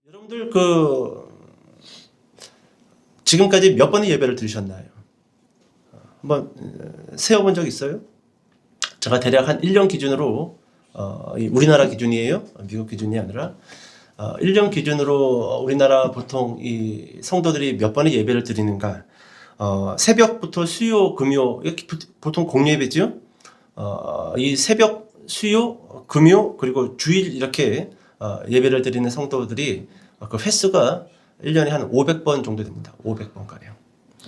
여러분들 지금까지 몇 번의 예배를 드리셨나요? 한번 세어본 적 있어요? 제가 대략 한 1년 기준으로 우리나라 기준이에요. 미국 기준이 아니라 1년 기준으로 우리나라 보통 이 성도들이 몇 번의 예배를 드리는가? 새벽부터 수요, 금요 이렇게 보통 공예배죠. 이 새벽, 수요, 금요 그리고 주일 이렇게 예배를 드리는 성도들이 그 횟수가 1년에 한 500번 정도 됩니다. 500번 가량.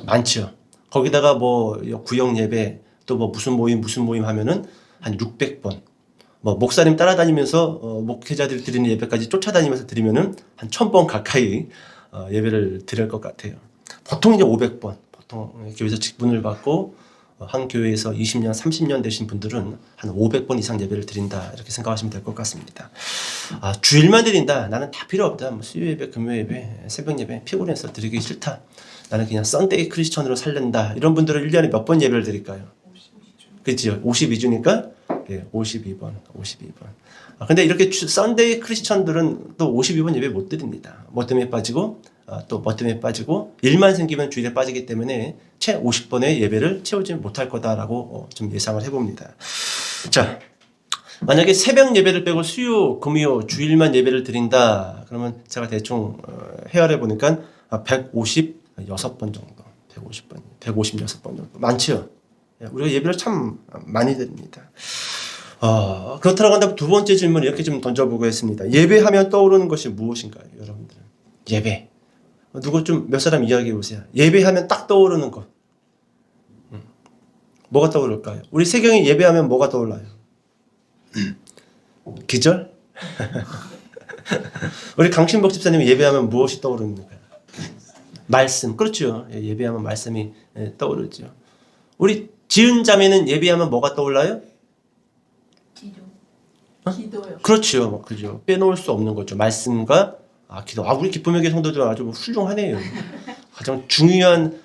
많죠. 거기다가 뭐 구역 예배 또 뭐 무슨 모임 하면은 한 600번. 뭐 목사님 따라다니면서 목회자들이 드리는 예배까지 쫓아다니면서 드리면은 한 1000번 가까이 예배를 드릴 것 같아요. 보통 이제 500번. 보통 교회에서 직분을 받고 한 교회에서 20년, 30년 되신 분들은 한 500번 이상 예배를 드린다 이렇게 생각하시면 될 것 같습니다. 주일만 드린다. 나는 다 필요 없다. 뭐 수요 예배, 금요 예배, 새벽 예배 피곤해서 드리기 싫다. 나는 그냥 썬데이 크리스천으로 살린다. 이런 분들은 1년에 몇 번 예배를 드릴까요? 그렇죠. 52주니까 52번. 근데 이렇게 썬데이 크리스천들은 또 52번 예배 못 드립니다. 뭐 때문에 빠지고 또 뭐 때문에 빠지고 일만 생기면 주일에 빠지기 때문에 채 50번의 예배를 채우지 못할 거다라고 좀 예상을 해봅니다. 자, 만약에 새벽 예배를 빼고 수요, 금요, 주일만 예배를 드린다. 그러면 제가 대충 헤아려 보니까 156번 정도. 156번 정도. 많죠? 우리가 예배를 참 많이 드립니다. 그렇다고 한다면 두 번째 질문 이렇게 좀 던져보겠습니다. 예배하면 떠오르는 것이 무엇인가요, 여러분들? 예배. 누구 좀 몇 사람 이야기해 보세요. 예배하면 딱 떠오르는 것. 뭐가 떠오를까요? 우리 세경이 예배하면 뭐가 떠올라요? 기절? 우리 강신복 집사님이 예배하면 무엇이 떠오르는가요? 말씀. 그렇죠. 예배하면 말씀이 떠오르죠. 우리 지은 자매는 예배하면 뭐가 떠올라요? 기도. 기도요. 그렇죠. 그죠. 빼놓을 수 없는 거죠. 말씀과 기도. 우리 기쁨의 교회 성도들 아주 훌륭하네요. 가장 중요한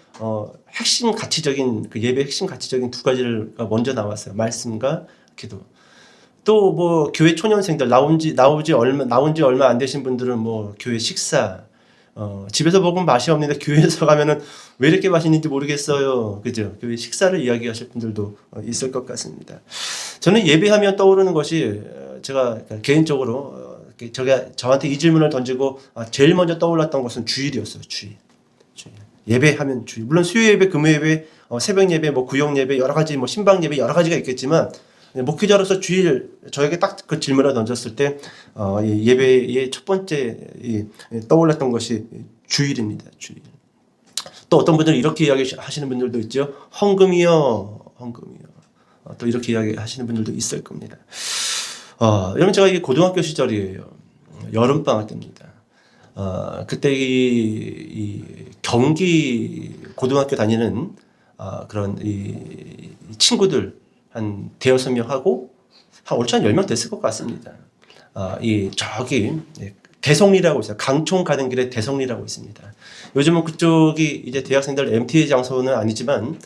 핵심 가치적인 그 예배 핵심 가치적인 두 가지를 먼저 나왔어요. 말씀과 기도. 또 뭐 교회 초년생들 나온 지 얼마 안 되신 분들은 뭐 교회 식사 집에서 먹으면 맛이 없는데 교회에서 가면은 왜 이렇게 맛있는지 모르겠어요. 그죠? 교회 식사를 이야기하실 분들도 있을 것 같습니다. 저는 예배하면 떠오르는 것이 제가 개인적으로 저한테 이 질문을 던지고 제일 먼저 떠올랐던 것은 주일이었어요. 주일. 예배하면 주일. 물론 수요 예배, 금요 예배, 새벽 예배, 뭐 구역 예배 여러 가지 뭐 신방 예배 여러 가지가 있겠지만 목회자로서 주일 저에게 딱 그 질문을 던졌을 때 이 예배의 첫 번째 떠올랐던 것이 주일입니다. 주일. 또 어떤 분들은 이렇게 이야기하시는 분들도 있죠. 헌금이요. 또 이렇게 이야기하시는 분들도 있을 겁니다. 여러분 제가 이게 고등학교 시절이에요. 여름방학 때입니다. 그때 이 경기 고등학교 다니는 그런 이 친구들 한 대여섯 명 하고 한 올차 한 10명 됐을 것 같습니다. 저기 대성리라고 있어요. 강촌 가는 길에 대성리라고 있습니다. 요즘은 그쪽이 이제 대학생들 MT 장소는 아니지만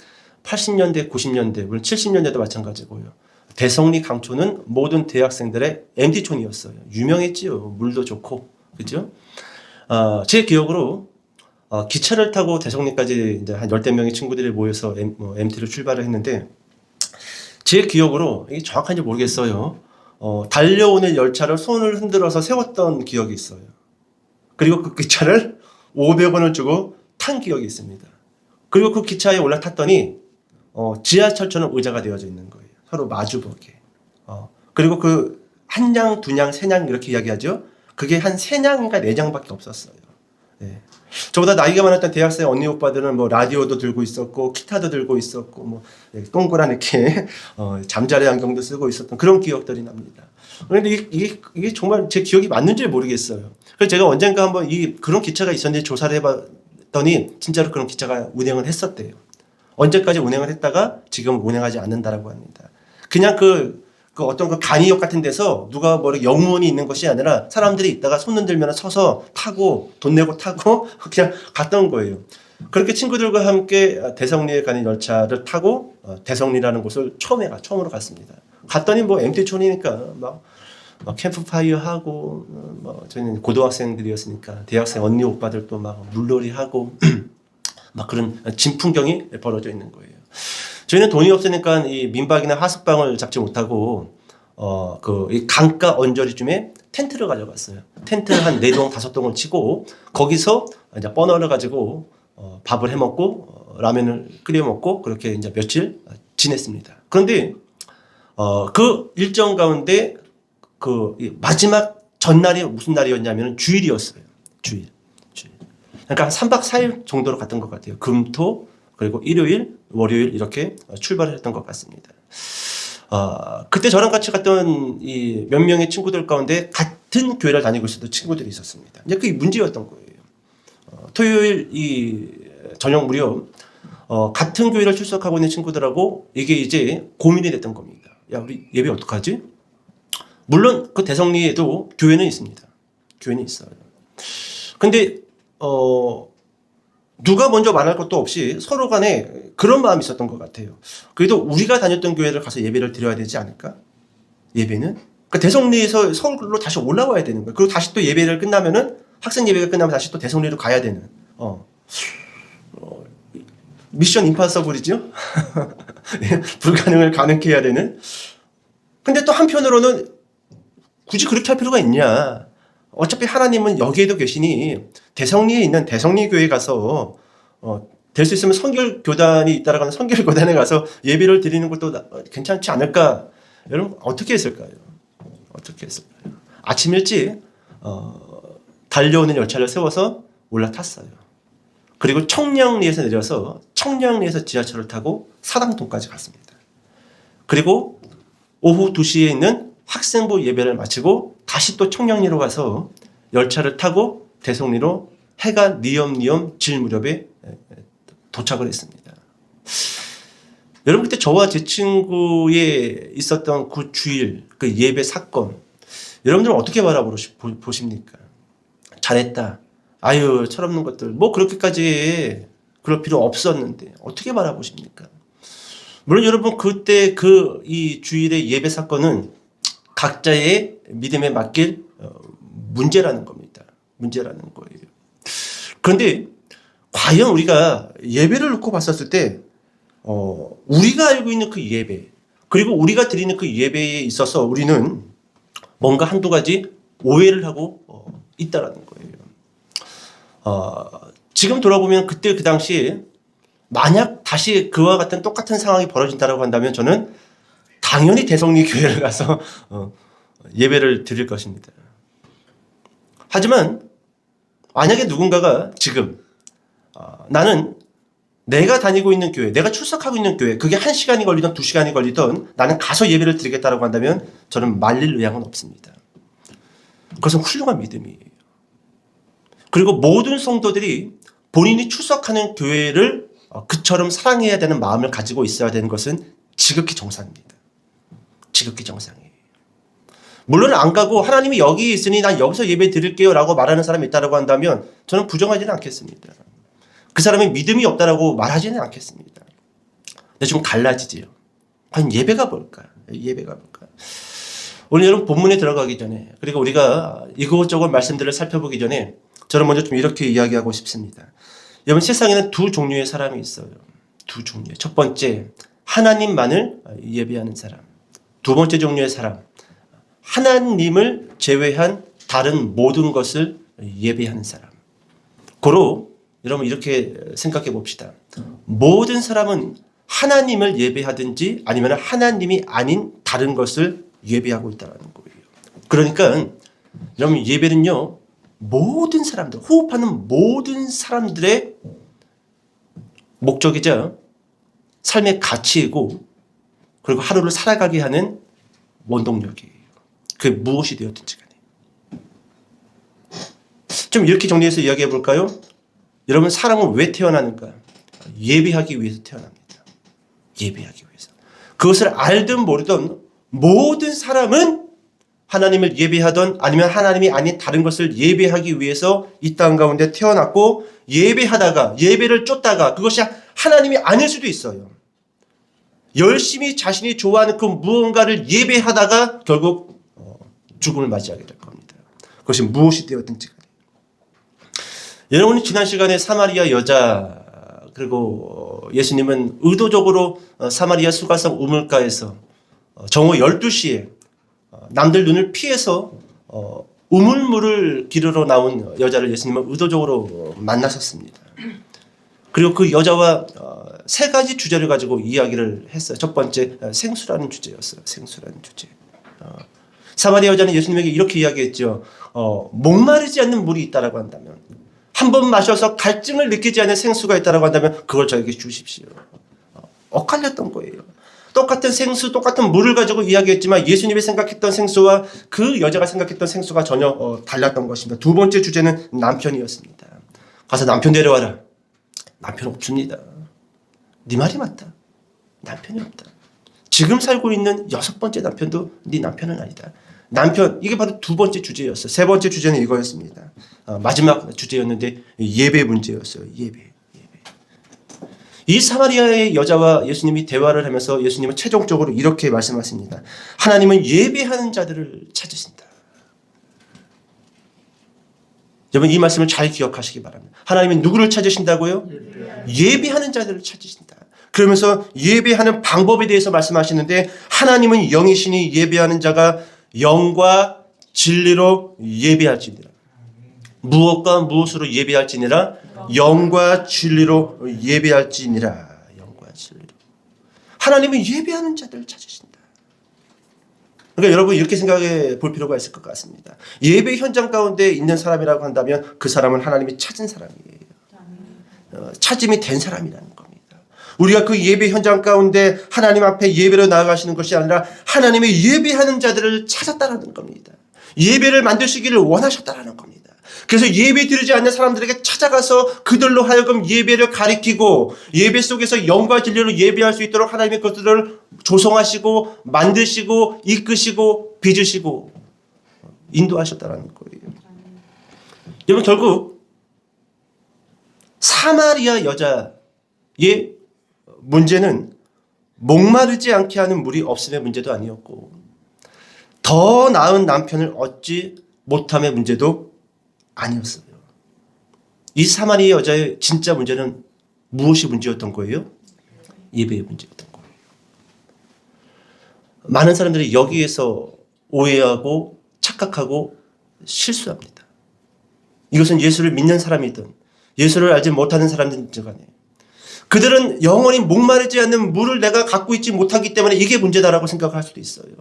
80년대, 90년대, 물론 70년대도 마찬가지고요. 대성리 강촌은 모든 대학생들의 MT촌이었어요. 유명했지요. 물도 좋고, 그죠? 제 기억으로 기차를 타고 대성리까지 이제 한 열댓 명의 친구들이 모여서 MT를 출발을 했는데 제 기억으로 이게 정확한지 모르겠어요. 달려오는 열차를 손을 흔들어서 세웠던 기억이 있어요. 그리고 그 기차를 500원을 주고 탄 기억이 있습니다. 그리고 그 기차에 올라탔더니 지하철처럼 의자가 되어져 있는 거예요. 서로 마주보게. 그리고 그 한 냥, 두 냥, 세 냥 이렇게 이야기하죠. 그게 한 세 냥인가 네 냥밖에 없었어요. 네. 저보다 나이가 많았던 대학생 언니 오빠들은 뭐 라디오도 들고 있었고 기타도 들고 있었고 뭐 동그란 이렇게 잠자리 안경도 쓰고 있었던 그런 기억들이 납니다. 그런데 이게 정말 제 기억이 맞는지 모르겠어요. 그래서 제가 언젠가 한번 그런 기차가 있었는지 조사를 해봤더니 진짜로 그런 기차가 운행을 했었대요. 언제까지 운행을 했다가 지금 운행하지 않는다라고 합니다. 그냥 그 어떤 그 간이역 같은 데서 누가 뭐 영무원이 있는 것이 아니라 사람들이 있다가 손 흔들면 서서 타고 돈 내고 타고 그냥 갔던 거예요. 그렇게 친구들과 함께 대성리에 가는 열차를 타고 대성리라는 곳을 처음으로 갔습니다. 갔더니 뭐 MT촌이니까 막 캠프파이어 하고 뭐 저희는 고등학생들이었으니까 대학생 언니 오빠들 또 막 물놀이 하고 막 그런 진풍경이 벌어져 있는 거예요. 저희는 돈이 없으니까 이 민박이나 하숙방을 잡지 못하고 이 강가 언저리쯤에 텐트를 가져갔어요. 텐트를 한 4동 5동을 치고 거기서 이제 버너를 가지고 밥을 해 먹고 라면을 끓여 먹고 그렇게 이제 며칠 지냈습니다. 그런데 그 일정 가운데 이 마지막 전날이 무슨 날이었냐면 주일이었어요. 주일. 그러니까 한 3박 4일 정도로 갔던 것 같아요. 금, 토, 그리고 일요일, 월요일 이렇게 출발을 했던 것 같습니다. 그때 저랑 같이 갔던 이 몇 명의 친구들 가운데 같은 교회를 다니고 있었던 친구들이 있었습니다. 이제 그게 문제였던 거예요. 토요일 이 저녁 무렵 같은 교회를 출석하고 있는 친구들하고 이게 이제 고민이 됐던 겁니다. 야, 우리 예배 어떡하지? 물론 그 대성리에도 교회는 있습니다. 교회는 있어요. 근데 누가 먼저 말할 것도 없이 서로 간에 그런 마음이 있었던 것 같아요. 그래도 우리가 다녔던 교회를 가서 예배를 드려야 되지 않을까? 예배는? 그러니까 대성리에서 서울로 다시 올라와야 되는 거예요. 그리고 다시 또 예배를 끝나면은 학생 예배가 끝나면 다시 또 대성리로 가야 되는. 미션 임파서블이죠? 불가능을 가능케 해야 되는. 근데 또 한편으로는 굳이 그렇게 할 필요가 있냐? 어차피 하나님은 여기에도 계시니 대성리에 있는 대성리 교회에 가서 될 수 있으면 선결 교단이 있다라고 하는 선결 교단에 가서 예배를 드리는 것도 괜찮지 않을까? 여러분 어떻게 했을까요? 어떻게 했을까요? 아침 일찍 달려오는 열차를 세워서 올라탔어요. 그리고 청량리에서 내려서 청량리에서 지하철을 타고 사당동까지 갔습니다. 그리고 오후 2시에 있는 학생부 예배를 마치고 다시 또 청량리로 가서 열차를 타고 대성리로 해가 니엄니엄 질 무렵에 도착을 했습니다. 여러분 그때 저와 제 친구에 있었던 그 주일 그 예배 사건 여러분들은 어떻게 바라보십니까? 잘했다. 아유 철없는 것들 뭐 그렇게까지 그럴 필요 없었는데 어떻게 바라보십니까? 물론 여러분 그때 이 주일의 예배 사건은 각자의 믿음에 맡길 문제라는 겁니다. 문제라는 거예요. 그런데 과연 우리가 예배를 놓고 봤었을 때 우리가 알고 있는 그 예배 그리고 우리가 드리는 그 예배에 있어서 우리는 뭔가 한두 가지 오해를 하고 있다라는 거예요. 지금 돌아보면 그때 그 당시에 만약 다시 그와 같은 똑같은 상황이 벌어진다고 한다면 저는 당연히 대성리 교회를 가서 예배를 드릴 것입니다. 하지만 만약에 누군가가 지금 나는 내가 다니고 있는 교회, 내가 출석하고 있는 교회, 그게 1시간이 걸리든 2시간이 걸리든 나는 가서 예배를 드리겠다고 한다면 저는 말릴 의향은 없습니다. 그것은 훌륭한 믿음이에요. 그리고 모든 성도들이 본인이 출석하는 교회를 그처럼 사랑해야 되는 마음을 가지고 있어야 되는 것은 지극히 정상입니다. 지극히 정상이에요. 물론 안 가고 하나님이 여기 있으니 난 여기서 예배 드릴게요 라고 말하는 사람이 있다고 한다면 저는 부정하지는 않겠습니다. 그 사람이 믿음이 없다라고 말하지는 않겠습니다. 근데 좀 달라지지요. 과연 예배가 뭘까? 예배가 뭘까? 오늘 여러분 본문에 들어가기 전에 그리고 우리가 이것저것 말씀들을 살펴보기 전에 저는 먼저 좀 이렇게 이야기하고 싶습니다. 여러분 세상에는 두 종류의 사람이 있어요. 두 종류. 첫 번째 하나님만을 예배하는 사람. 두 번째 종류의 사람. 하나님을 제외한 다른 모든 것을 예배하는 사람. 고로 여러분 이렇게 생각해 봅시다. 모든 사람은 하나님을 예배하든지 아니면 하나님이 아닌 다른 것을 예배하고 있다는 거예요. 그러니까 여러분 예배는요. 모든 사람들, 호흡하는 모든 사람들의 목적이자 삶의 가치이고 그리고 하루를 살아가게 하는 원동력이에요. 그게 무엇이 되었든지 간에. 좀 이렇게 정리해서 이야기해 볼까요? 여러분 사람은 왜 태어나는가? 예배하기 위해서 태어납니다. 예배하기 위해서. 그것을 알든 모르든 모든 사람은 하나님을 예배하던 아니면 하나님이 아닌 다른 것을 예배하기 위해서 이 땅 가운데 태어났고 예배하다가 예배를 쫓다가 그것이 하나님이 아닐 수도 있어요. 열심히 자신이 좋아하는 그 무언가를 예배하다가 결국 죽음을 맞이하게 될 겁니다. 그것이 무엇이 되었든지 간에. 여러분이 지난 시간에 사마리아 여자 그리고 예수님은 의도적으로 사마리아 수가성 우물가에서 정오 12시에 남들 눈을 피해서 우물물을 기르러 나온 여자를 예수님은 의도적으로 만나셨습니다. 그리고 그 여자와 세 가지 주제를 가지고 이야기를 했어요. 첫 번째 생수라는 주제였어요. 생수라는 주제. 사마리아 여자는 예수님에게 이렇게 이야기했죠. 목마르지 않는 물이 있다라고 한다면, 한 번 마셔서 갈증을 느끼지 않는 생수가 있다라고 한다면 그걸 저에게 주십시오. 엇갈렸던 거예요. 똑같은 생수, 똑같은 물을 가지고 이야기했지만 예수님이 생각했던 생수와 그 여자가 생각했던 생수가 전혀 달랐던 것입니다. 두 번째 주제는 남편이었습니다. 가서 남편 데려와라. 남편 없습니다. 네 말이 맞다. 남편이 없다. 지금 살고 있는 6번째 남편도 네 남편은 아니다. 남편, 이게 바로 두 번째 주제였어요. 세 번째 주제는 이거였습니다. 마지막 주제였는데 예배 문제였어요. 예배. 이 사마리아의 여자와 예수님이 대화를 하면서 예수님은 최종적으로 이렇게 말씀하십니다. 하나님은 예배하는 자들을 찾으신다. 여러분 이 말씀을 잘 기억하시기 바랍니다. 하나님은 누구를 찾으신다고요? 예배하는 자들을 찾으신다. 그러면서 예배하는 방법에 대해서 말씀하시는데 하나님은 영이시니 예배하는 자가 영과 진리로 예배할지니라. 무엇과 무엇으로 예배할지니라? 영과 진리로 예배할지니라. 영과 진리로. 하나님은 예배하는 자들을 찾으신다. 그러니까 여러분 이렇게 생각해 볼 필요가 있을 것 같습니다. 예배 현장 가운데 있는 사람이라고 한다면 그 사람은 하나님이 찾은 사람이에요. 찾음이 된 사람이라는 겁니다. 우리가 그 예배 현장 가운데 하나님 앞에 예배로 나아가시는 것이 아니라 하나님의 예배하는 자들을 찾았다라는 겁니다. 예배를 만드시기를 원하셨다라는 겁니다. 그래서 예배 드리지 않는 사람들에게 찾아가서 그들로 하여금 예배를 가리키고 예배 속에서 영과 진리로 예배할 수 있도록 하나님의 것들을 조성하시고 만드시고 이끄시고 빚으시고 인도하셨다라는 거예요. 여러분 결국 사마리아 여자의 문제는 목마르지 않게 하는 물이 없음의 문제도 아니었고 더 나은 남편을 얻지 못함의 문제도 아니었어요. 이 사마리아 여자의 진짜 문제는 무엇이 문제였던 거예요? 예배의 문제였던 거예요. 많은 사람들이 여기에서 오해하고 착각하고 실수합니다. 이것은 예수를 믿는 사람이든 예수를 알지 못하는 사람들이든 간에 그들은 영원히 목마르지 않는 물을 내가 갖고 있지 못하기 때문에 이게 문제다라고 생각할 수도 있어요.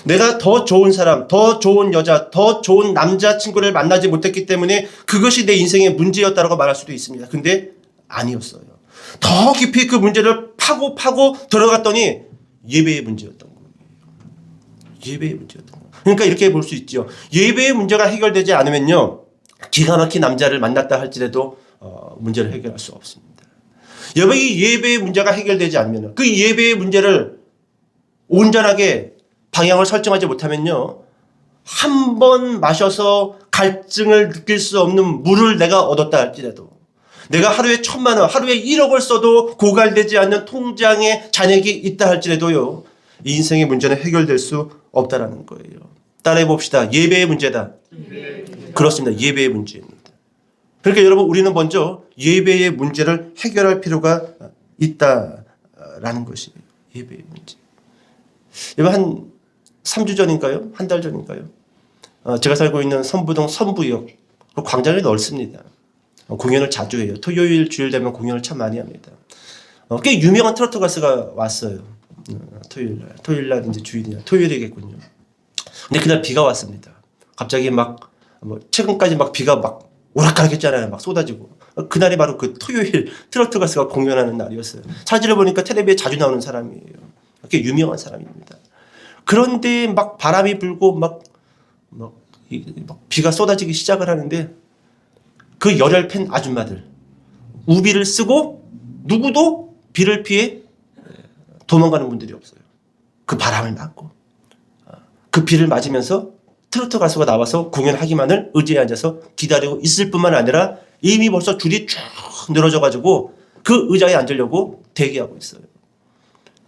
내가 더 좋은 사람, 더 좋은 여자, 더 좋은 남자친구를 만나지 못했기 때문에 그것이 내 인생의 문제였다라고 말할 수도 있습니다. 근데 아니었어요. 더 깊이 그 문제를 파고 들어갔더니 예배의 문제였던 거예요. 예배의 문제였던 거예요. 그러니까 이렇게 볼 수 있죠. 예배의 문제가 해결되지 않으면요. 기가 막힌 남자를 만났다 할지라도 문제를 해결할 수 없습니다. 여러분 이 예배의 문제가 해결되지 않으면 그 예배의 문제를 온전하게 방향을 설정하지 못하면요. 한 번 마셔서 갈증을 느낄 수 없는 물을 내가 얻었다 할지라도 내가 하루에 1,000만 원, 하루에 1억을 써도 고갈되지 않는 통장에 잔액이 있다 할지라도요. 이 인생의 문제는 해결될 수 없다라는 거예요. 따라해 봅시다. 예배의 문제다. 그렇습니다. 예배의 문제입니다. 그러니까 여러분 우리는 먼저 예배의 문제를 해결할 필요가 있다라는 것이에요. 예배의 문제. 여러분 한 3주 전인가요? 한 달 전인가요? 제가 살고 있는 선부동 선부역 광장이 넓습니다. 공연을 자주 해요. 토요일 주일 되면 공연을 참 많이 합니다. 꽤 유명한 트로트 가수가 왔어요. 토요일 날 이제 주일이냐 토요일이겠군요. 근데 그날 비가 왔습니다. 갑자기 최근까지 비가 오락가락했잖아요. 막 쏟아지고. 그날이 바로 그 토요일 트로트 가수가 공연하는 날이었어요. 사진을 보니까 텔레비에 자주 나오는 사람이에요. 꽤 유명한 사람입니다. 그런데 바람이 불고 비가 쏟아지기 시작을 하는데 그 열혈 팬 아줌마들 우비를 쓰고 누구도 비를 피해 도망가는 분들이 없어요. 그 바람을 맞고 그 비를 맞으면서 트로트 가수가 나와서 공연하기만을 의자에 앉아서 기다리고 있을 뿐만 아니라 이미 벌써 줄이 쭉 늘어져가지고 그 의자에 앉으려고 대기하고 있어요.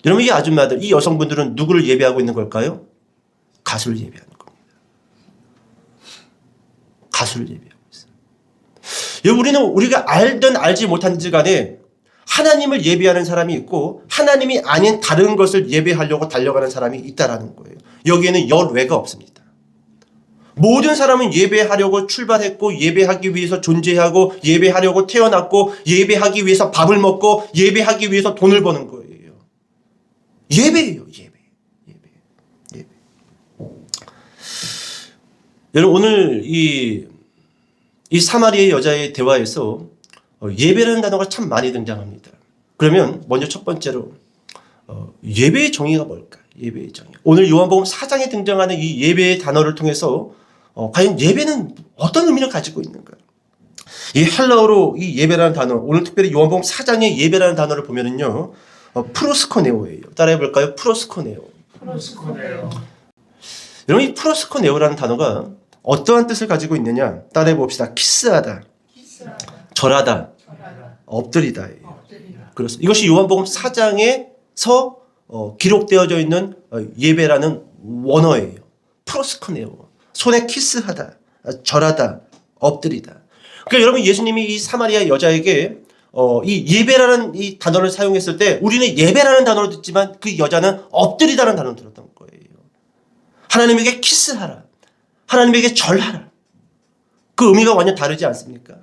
여러분 이 아줌마들, 이 여성분들은 누구를 예배하고 있는 걸까요? 가수를 예배하는 겁니다. 가수를 예배하고 있어요. 여러분, 우리는 우리가 알든 알지 못하든지 간에 하나님을 예배하는 사람이 있고 하나님이 아닌 다른 것을 예배하려고 달려가는 사람이 있다라는 거예요. 여기에는 열외가 없습니다. 모든 사람은 예배하려고 출발했고 예배하기 위해서 존재하고 예배하려고 태어났고 예배하기 위해서 밥을 먹고 예배하기 위해서 돈을 버는 거예요. 예배예요. 예배. 여러분, 오늘 이 사마리아의 여자의 대화에서 예배라는 단어가 참 많이 등장합니다. 그러면 먼저 첫 번째로 예배의 정의가 뭘까? 예배의 정의. 오늘 요한복음 4장에 등장하는 이 예배의 단어를 통해서 과연 예배는 어떤 의미를 가지고 있는가? 이 헬라어로 이 예배라는 단어, 오늘 특별히 요한복음 4장의 예배라는 단어를 보면은요, 프로스코네오예요. 따라해 볼까요? 프로스코네오. 여러분, 이 프로스코네오라는 단어가 어떠한 뜻을 가지고 있느냐? 따라해 봅시다. 키스하다, 절하다, 엎드리다. 그렇습니다. 이것이 요한복음 4장에서 기록되어져 있는 예배라는 원어예요. 프로스코네오. 손에 키스하다, 절하다, 엎드리다. 그러니까 여러분, 예수님이 이 사마리아 여자에게 이 예배라는 이 단어를 사용했을 때 우리는 예배라는 단어를 듣지만 그 여자는 엎드리다라는 단어를 들었던 거예요. 하나님에게 키스하라. 하나님에게 절하라. 그 의미가 완전 다르지 않습니까?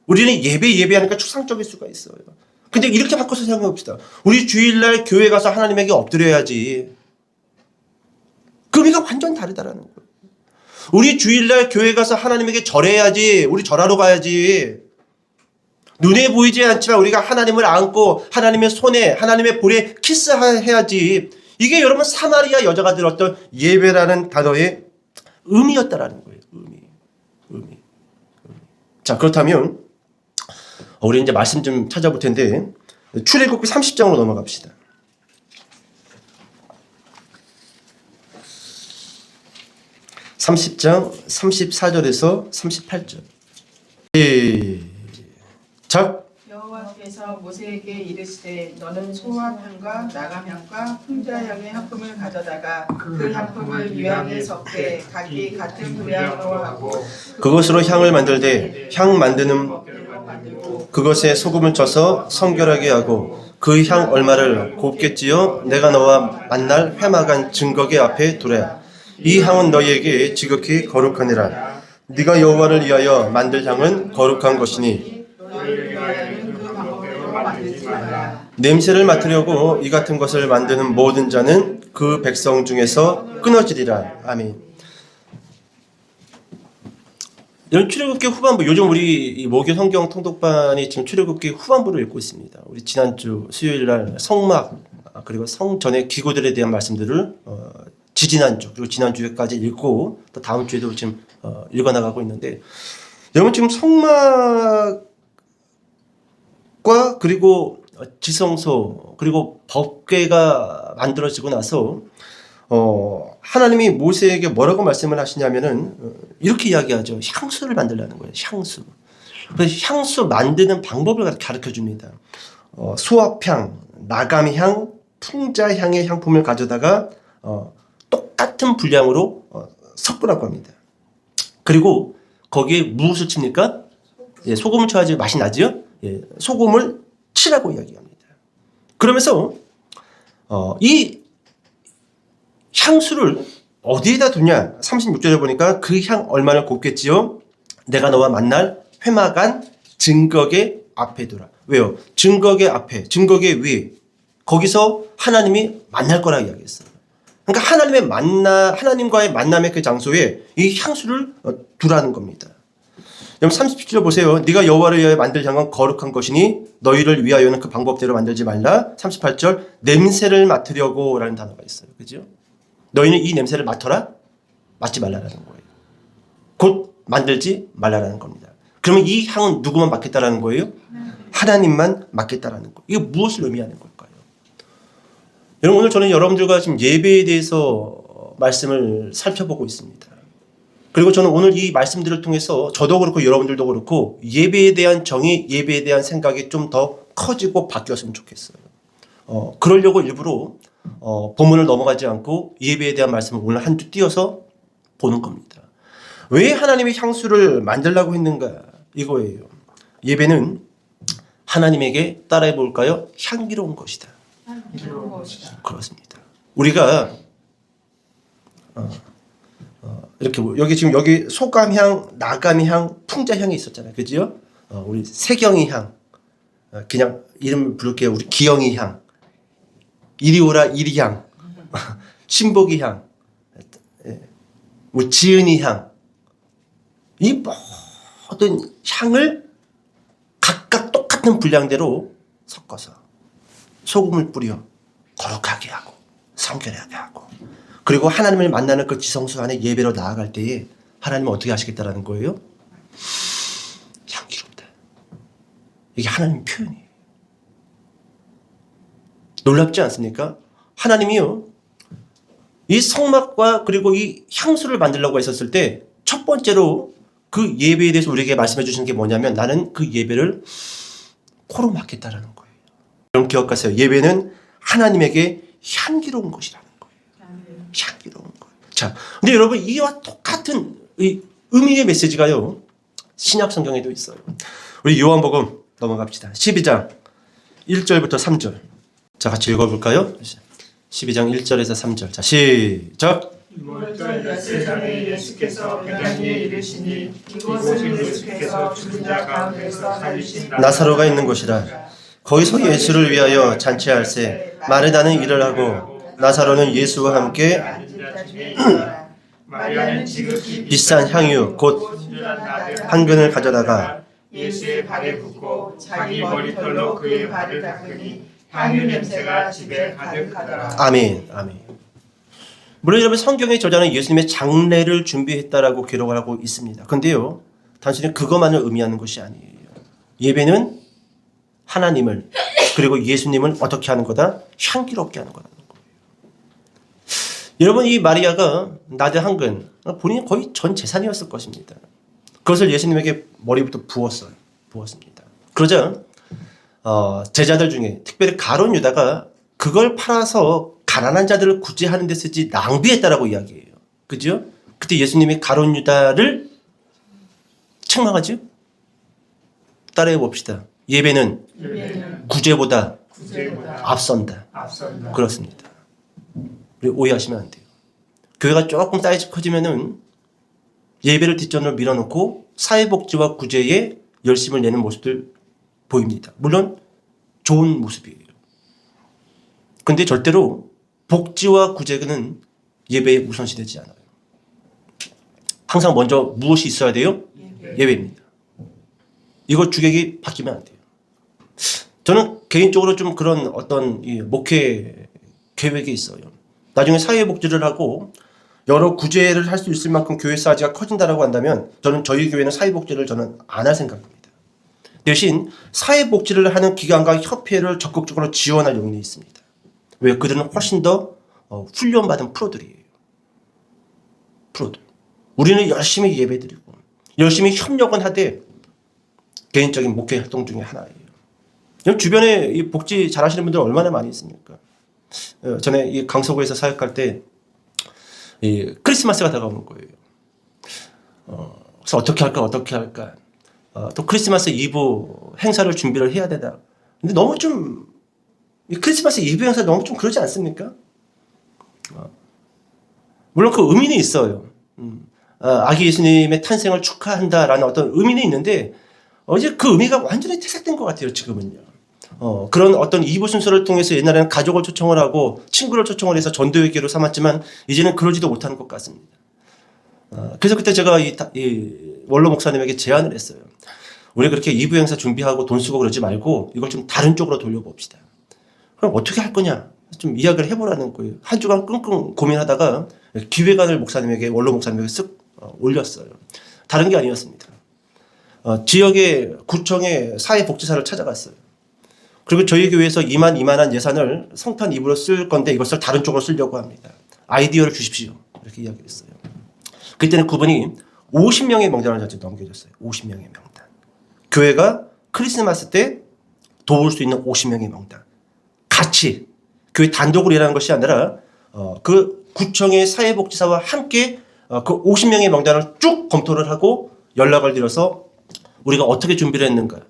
우리는 예배하니까 추상적일 수가 있어요. 근데 이렇게 바꿔서 생각해 봅시다. 우리 주일날 교회 가서 하나님에게 엎드려야지. 그 의미가 완전 다르다라는 거예요. 우리 주일날 교회 가서 하나님에게 절해야지. 우리 절하러 가야지. 눈에 보이지 않지만 우리가 하나님을 안고 하나님의 손에 하나님의 볼에 키스해야지. 이게 여러분 사마리아 여자가 들었던 예배라는 단어의 의미였다라는 거예요. 의미. 자, 그렇다면 우리 이제 말씀 좀 찾아볼 텐데 출애굽기 30장으로 넘어갑시다. 30장 34절에서 38절. 시작. 여호와께서 모세에게 이르시되 너는 소와 향과 나감향과 풍자향의 한 품을 가져다가 그 한 품을 유향에 섞되 각기 같은 분량으로 하고 그것으로 향을 만들되 향 만드는 그것에 소금을 쳐서 성결하게 하고 그 향 얼마를 곱게 찌어 내가 너와 만날 회막한 증거계 앞에 두라. 이 향은 너희에게 지극히 거룩하니라. 네가 여호와를 위하여 만들 향은 거룩한 것이니 냄새를 맡으려고 이 같은 것을 만드는 모든 자는 그 백성 중에서 끊어지리라. 아멘. 이런 출애굽기 후반부, 요즘 우리 이 모교 성경 통독반이 지금 출애굽기 후반부를 읽고 있습니다. 우리 지난주 수요일 날 성막 그리고 성전의 기구들에 대한 말씀들을 지지난주 그리고 지난주에까지 읽고 또 다음 주에도 지금 읽어나가고 있는데, 여러분 지금 성막과 그리고 지성소 그리고 법궤가 만들어지고 나서 하나님이 모세에게 뭐라고 말씀을 하시냐면은 이렇게 이야기하죠. 향수를 만들라는 거예요. 향수. 그래서 향수 만드는 방법을 가르쳐 줍니다. 소합향, 나감향, 풍자향의 향품을 가져다가 똑같은 분량으로 섞으라고 합니다. 그리고 거기에 무엇을 칩니까? 예, 소금을 쳐야지 맛이 나죠? 예, 소금을 치라고 이야기합니다. 그러면서 이 향수를 어디에다 두냐? 36절에 보니까 그 향 얼마나 곱겠지요? 내가 너와 만날 회막한 증거계 앞에 두라. 왜요? 증거계 앞에, 증거계 위에, 거기서 하나님이 만날 거라 이야기했어요. 그러니까 하나님과의 만남의 그 장소에 이 향수를 두라는 겁니다. 여러분 37절 보세요. 네가 여호와를 위하여 만들 향은 거룩한 것이니 너희를 위하여는 그 방법대로 만들지 말라. 38절 냄새를 맡으려고 라는 단어가 있어요. 그죠? 너희는 이 냄새를 맡아라? 맡지 말라라는 거예요. 곧 만들지 말라라는 겁니다. 그러면 이 향은 누구만 맡겠다라는 거예요? 하나님만 맡겠다라는 거예요. 이게 무엇을 의미하는 걸까요? 여러분 오늘 저는 여러분들과 지금 예배에 대해서 말씀을 살펴보고 있습니다. 그리고 저는 오늘 이 말씀들을 통해서 저도 그렇고 여러분들도 그렇고 예배에 대한 정의, 예배에 대한 생각이 좀 더 커지고 바뀌었으면 좋겠어요. 그러려고 일부러 본문을 넘어가지 않고 예배에 대한 말씀을 오늘 한 주 띄어서 보는 겁니다. 왜 하나님의 향수를 만들라고 했는가? 이거예요. 예배는 하나님에게 따라해 볼까요? 향기로운 것이다. 향기로운 것이다. 그렇습니다. 우리가 이렇게 여기 지금 여기 소감향, 나감향, 풍자향이 있었잖아요. 그죠? 우리 세경이 향, 그냥 이름 부를게요. 우리 기영이 향, 이리오라 이리 향, 신복이 향, 우리 지은이 향. 이 모든 향을 각각 똑같은 분량대로 섞어서 소금을 뿌려 거룩하게 하고 성결하게 하고, 그리고 하나님을 만나는 그 지성소 안에 예배로 나아갈 때에 하나님은 어떻게 하시겠다라는 거예요? 향기롭다. 이게 하나님 표현이에요. 놀랍지 않습니까? 하나님이요, 이 성막과 그리고 이 향수를 만들려고 했었을 때 첫 번째로 그 예배에 대해서 우리에게 말씀해 주시는 게 뭐냐면, 나는 그 예배를 코로 맡겠다라는 거예요. 여러분 기억하세요. 예배는 하나님에게 향기로운 것이라는 거예요. 향기로운 것. 자, 근데 여러분 이와 똑같은 이 의미의 메시지가요, 신약 성경에도 있어요. 우리 요한복음 넘어갑시다. 12장 1절부터 3절. 자, 같이 읽어볼까요? 12장 1절에서 3절. 자, 시작. 이월절 엿새 전에 예수께서 베다니에 이르시니 이곳은 예수께서 죽은 자 가운데서 살리신 나사로가 있는 곳이라. 거기서 예수를 위하여 잔치할세 마르다는 일을 하고 나사로는 예수와 함께 마리아는 지극히 비싼 향유 곧 한 근을 가져다가 예수의 발에 붓고 자기 머리털로 그의 발을 닦으니 향유 냄새가 집에 가득하더라. 아멘. 아멘. 물론 여러분 성경의 저자는 예수님의 장례를 준비했다라고 기록을 하고 있습니다. 근데요, 단순히 그것만을 의미하는 것이 아니에요. 예배는 하나님을 그리고 예수님을 어떻게 하는 거다? 향기롭게 하는 거라는 거예요. 여러분 이 마리아가 나드 한 근, 본인이 거의 전 재산이었을 것입니다. 그것을 예수님에게 머리부터 부었습니다. 그러자 제자들 중에 특별히 가룟 유다가 그걸 팔아서 가난한 자들을 구제하는 데 쓰지 낭비했다라고 이야기해요. 그죠? 그때 예수님이 가룟 유다를 책망하죠? 따라해 봅시다. 예배는 구제보다 앞선다. 그렇습니다. 우리 오해하시면 안 돼요. 교회가 조금 사이즈 커지면은 예배를 뒷전으로 밀어놓고 사회복지와 구제에 열심을 내는 모습들 보입니다. 물론 좋은 모습이에요. 근데 절대로 복지와 구제는 예배에 우선시되지 않아요. 항상 먼저 무엇이 있어야 돼요? 예배입니다. 이거 주객이 바뀌면 안 돼요. 저는 개인적으로 좀 그런 어떤 목회 계획이 있어요. 나중에 사회복지를 하고 여러 구제를 할 수 있을 만큼 교회 사이즈가 커진다라고 한다면 저는 저희 교회는 사회복지를 저는 안 할 생각입니다. 대신 사회복지를 하는 기관과 협회를 적극적으로 지원할 용이 있습니다. 왜? 그들은 훨씬 더 훈련받은 프로들이에요. 프로들. 우리는 열심히 예배드리고 열심히 협력은 하되 개인적인 목회 활동 중에 하나예요. 주변에 이 복지 잘하시는 분들 얼마나 많이 있습니까? 전에 이 강서구에서 사역할 때 이 크리스마스가 다가오는 거예요. 그래서 어떻게 할까? 또 크리스마스 이브 행사를 준비를 해야 되다. 근데 너무 좀 이 크리스마스 이브 행사 너무 좀 그러지 않습니까? 물론 그 의미는 있어요. 아기 예수님의 탄생을 축하한다라는 어떤 의미는 있는데 이제 그 의미가 완전히 퇴색된 것 같아요, 지금은요. 그런 어떤 이브 순서를 통해서 옛날에는 가족을 초청을 하고 친구를 초청을 해서 전도회계로 삼았지만 이제는 그러지도 못하는 것 같습니다. 그래서 그때 제가 이 원로 목사님에게 제안을 했어요. 우리 그렇게 이브 행사 준비하고 돈 쓰고 그러지 말고 이걸 좀 다른 쪽으로 돌려봅시다. 그럼 어떻게 할 거냐? 좀 이야기를 해보라는 거예요. 한 주간 끙끙 고민하다가 기획안을 목사님에게, 원로 목사님에게 쓱 올렸어요. 다른 게 아니었습니다. 지역의 구청의 사회복지사를 찾아갔어요. 그리고 저희 교회에서 이만한 예산을 성탄 이브로 쓸 건데 이것을 다른 쪽으로 쓰려고 합니다. 아이디어를 주십시오. 이렇게 이야기했어요. 그때는 그분이 50명의 명단을 저한테 넘겨줬어요. 50명의 명단. 교회가 크리스마스 때 도울 수 있는 50명의 명단. 같이 교회 단독으로 일하는 것이 아니라 그 구청의 사회복지사와 함께 그 50명의 명단을 쭉 검토를 하고 연락을 드려서 우리가 어떻게 준비를 했는가,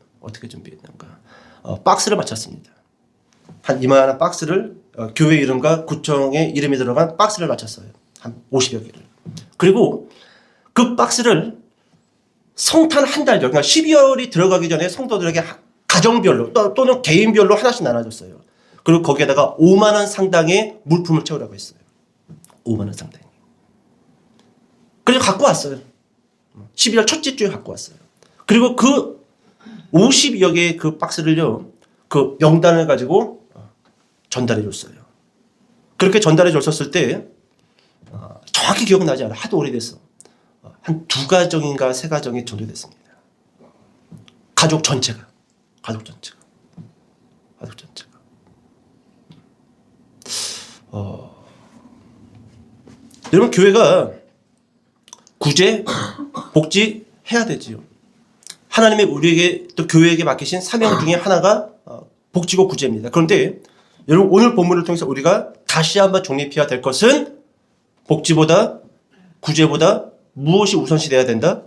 박스를 맞췄습니다. 한 이만한 박스를 교회 이름과 구청의 이름이 들어간 박스를 맞췄어요. 한 50여 개를. 그리고 그 박스를 성탄 한 달 전, 그러니까 12월이 들어가기 전에 성도들에게 가정별로 또는 개인별로 하나씩 나눠줬어요. 그리고 거기에다가 5만 원 상당의 물품을 채우라고 했어요. 5만 원 상당히. 그래서 갖고 왔어요. 12월 첫째 주에 갖고 왔어요. 그리고 그 50여 개의 그 박스를요, 그 명단을 가지고 전달해 줬어요. 그렇게 전달해 줬었을 때 정확히 기억나지 않아. 하도 오래됐어. 한 2가정인가 3가정이 전도됐습니다. 가족 전체가. 여러분, 교회가 구제, 복지 해야 되지요. 하나님의 우리에게 또 교회에게 맡기신 사명 중에 하나가 복지고 구제입니다. 그런데 여러분, 오늘 본문을 통해서 우리가 다시 한번 정립해야 될 것은 복지보다 구제보다 무엇이 우선시돼야 된다?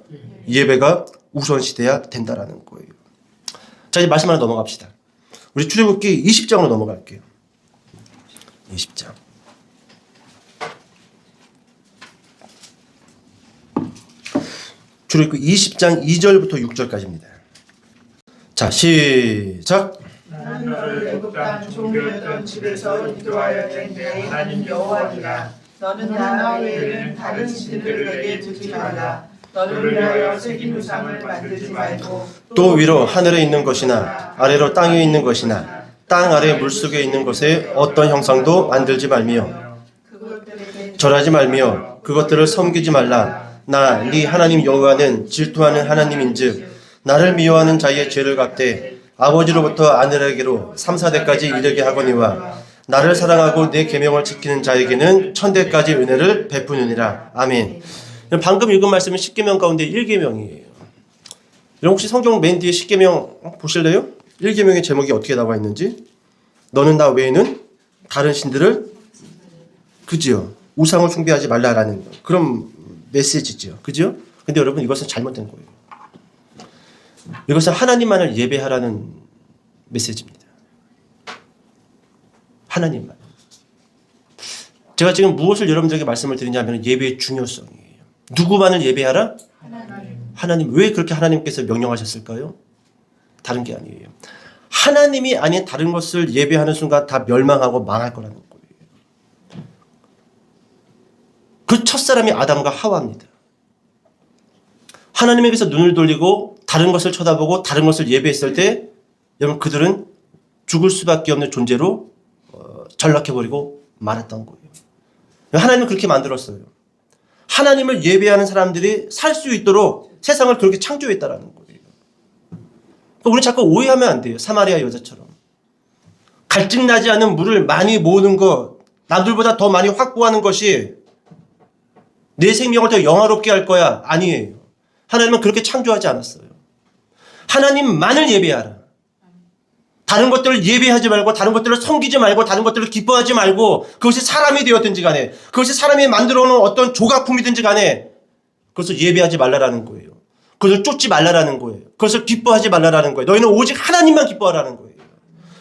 예배가 우선시돼야 된다라는 거예요. 자, 이제 말씀 하나 넘어갑시다. 우리 출애굽기 20장으로 넘어갈게요. 20장. 출애굽기 20장 2절부터 6절까지입니다. 자, 시작. 나는 너를 애굽 땅 종이었던 집에서 인도하여 낸 내 하나님 여호와니라. 너는 나 외에는 다른 신들을 내게 두지 말라. 너를 위하여 새긴 우상을 만들지 말고 또 위로 하늘에 있는 것이나 아래로 땅에 있는 것이나 땅 아래 물속에 있는 것에 어떤 형상도 만들지 말며 그것들에게 절하지 말며 그것들을 섬기지 말라. 나 네 하나님 여호와는 질투하는 하나님인즉 나를 미워하는 자의 죄를 갚되 아버지로부터 아들에게로 3, 4대까지 이르게 하거니와 나를 사랑하고 내 계명을 지키는 자에게는 1000대까지 은혜를 베푸느니라. 아멘. 방금 읽은 말씀은 10계명 가운데 1계명이에요. 여러분, 혹시 성경 맨 뒤에 10계명 보실래요? 1계명의 제목이 어떻게 나와 있는지? 너는 나 외에는 다른 신들을, 그지요? 우상을 숭배하지 말라라는 그런 메시지죠. 그죠? 근데 여러분, 이것은 잘못된 거예요. 이것은 하나님만을 예배하라는 메시지입니다. 하나님만. 제가 지금 무엇을 여러분들에게 말씀을 드리냐면 예배의 중요성이에요. 누구만을 예배하라? 하나님. 왜 그렇게 하나님께서 명령하셨을까요? 다른 게 아니에요. 하나님이 아닌 다른 것을 예배하는 순간 다 멸망하고 망할 거라는 거예요. 그 첫사람이 아담과 하와입니다. 하나님에게서 눈을 돌리고 다른 것을 쳐다보고 다른 것을 예배했을 때 여러분, 그들은 죽을 수밖에 없는 존재로 전락해버리고 말았던 거예요. 하나님은 그렇게 만들었어요. 하나님을 예배하는 사람들이 살 수 있도록 세상을 그렇게 창조했다라는 거예요. 우리는 자꾸 오해하면 안 돼요. 사마리아 여자처럼. 갈증 나지 않는 물을 많이 모으는 것, 남들보다 더 많이 확보하는 것이 내 생명을 더 영화롭게 할 거야. 아니에요. 하나님은 그렇게 창조하지 않았어요. 하나님만을 예배하라. 다른 것들을 예배하지 말고 다른 것들을 섬기지 말고 다른 것들을 기뻐하지 말고 그것이 사람이 되었든지 간에 그것이 사람이 만들어 놓은 어떤 조각품이든지 간에 그것을 예배하지 말라라는 거예요. 그것을 쫓지 말라라는 거예요. 그것을 기뻐하지 말라라는 거예요. 너희는 오직 하나님만 기뻐하라는 거예요.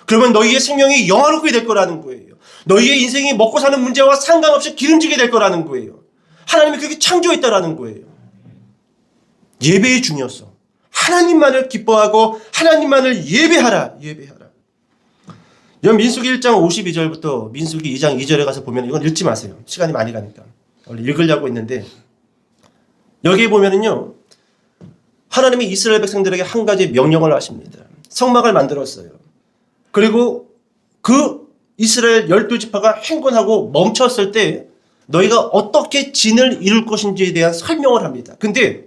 그러면 너희의 생명이 영화롭게 될 거라는 거예요. 너희의 인생이 먹고 사는 문제와 상관없이 기름지게 될 거라는 거예요. 하나님이 그렇게 창조했다라는 거예요. 예배의 중요성. 하나님만을 기뻐하고 하나님만을 예배하라. 여러분, 민수기 1장 52절부터 민수기 2장 2절에 가서 보면 이건 읽지 마세요. 시간이 많이 가니까. 원래 읽으려고 했는데 여기에 보면은요, 하나님이 이스라엘 백성들에게 한 가지 명령을 하십니다. 성막을 만들었어요. 그리고 그 이스라엘 12지파가 행군하고 멈췄을 때 너희가 어떻게 진을 이룰 것인지에 대한 설명을 합니다. 근데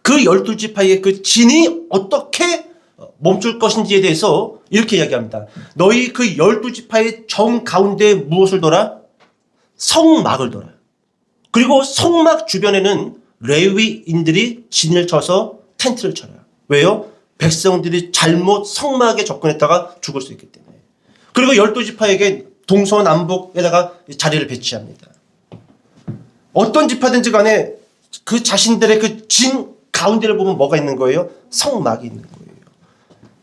그 12지파의 그 진이 어떻게 멈출 것인지에 대해서 이렇게 이야기합니다. 너희 그 12지파의 정 가운데 무엇을 둬라? 성막을 둬라. 그리고 성막 주변에는 레위인들이 진을 쳐서 텐트를 쳐라. 왜요? 백성들이 잘못 성막에 접근했다가 죽을 수 있기 때문에. 그리고 12지파에게 동서남북에다가 자리를 배치합니다. 어떤 지파든지 간에 그 자신들의 그 진 가운데를 보면 뭐가 있는 거예요? 성막이 있는 거예요.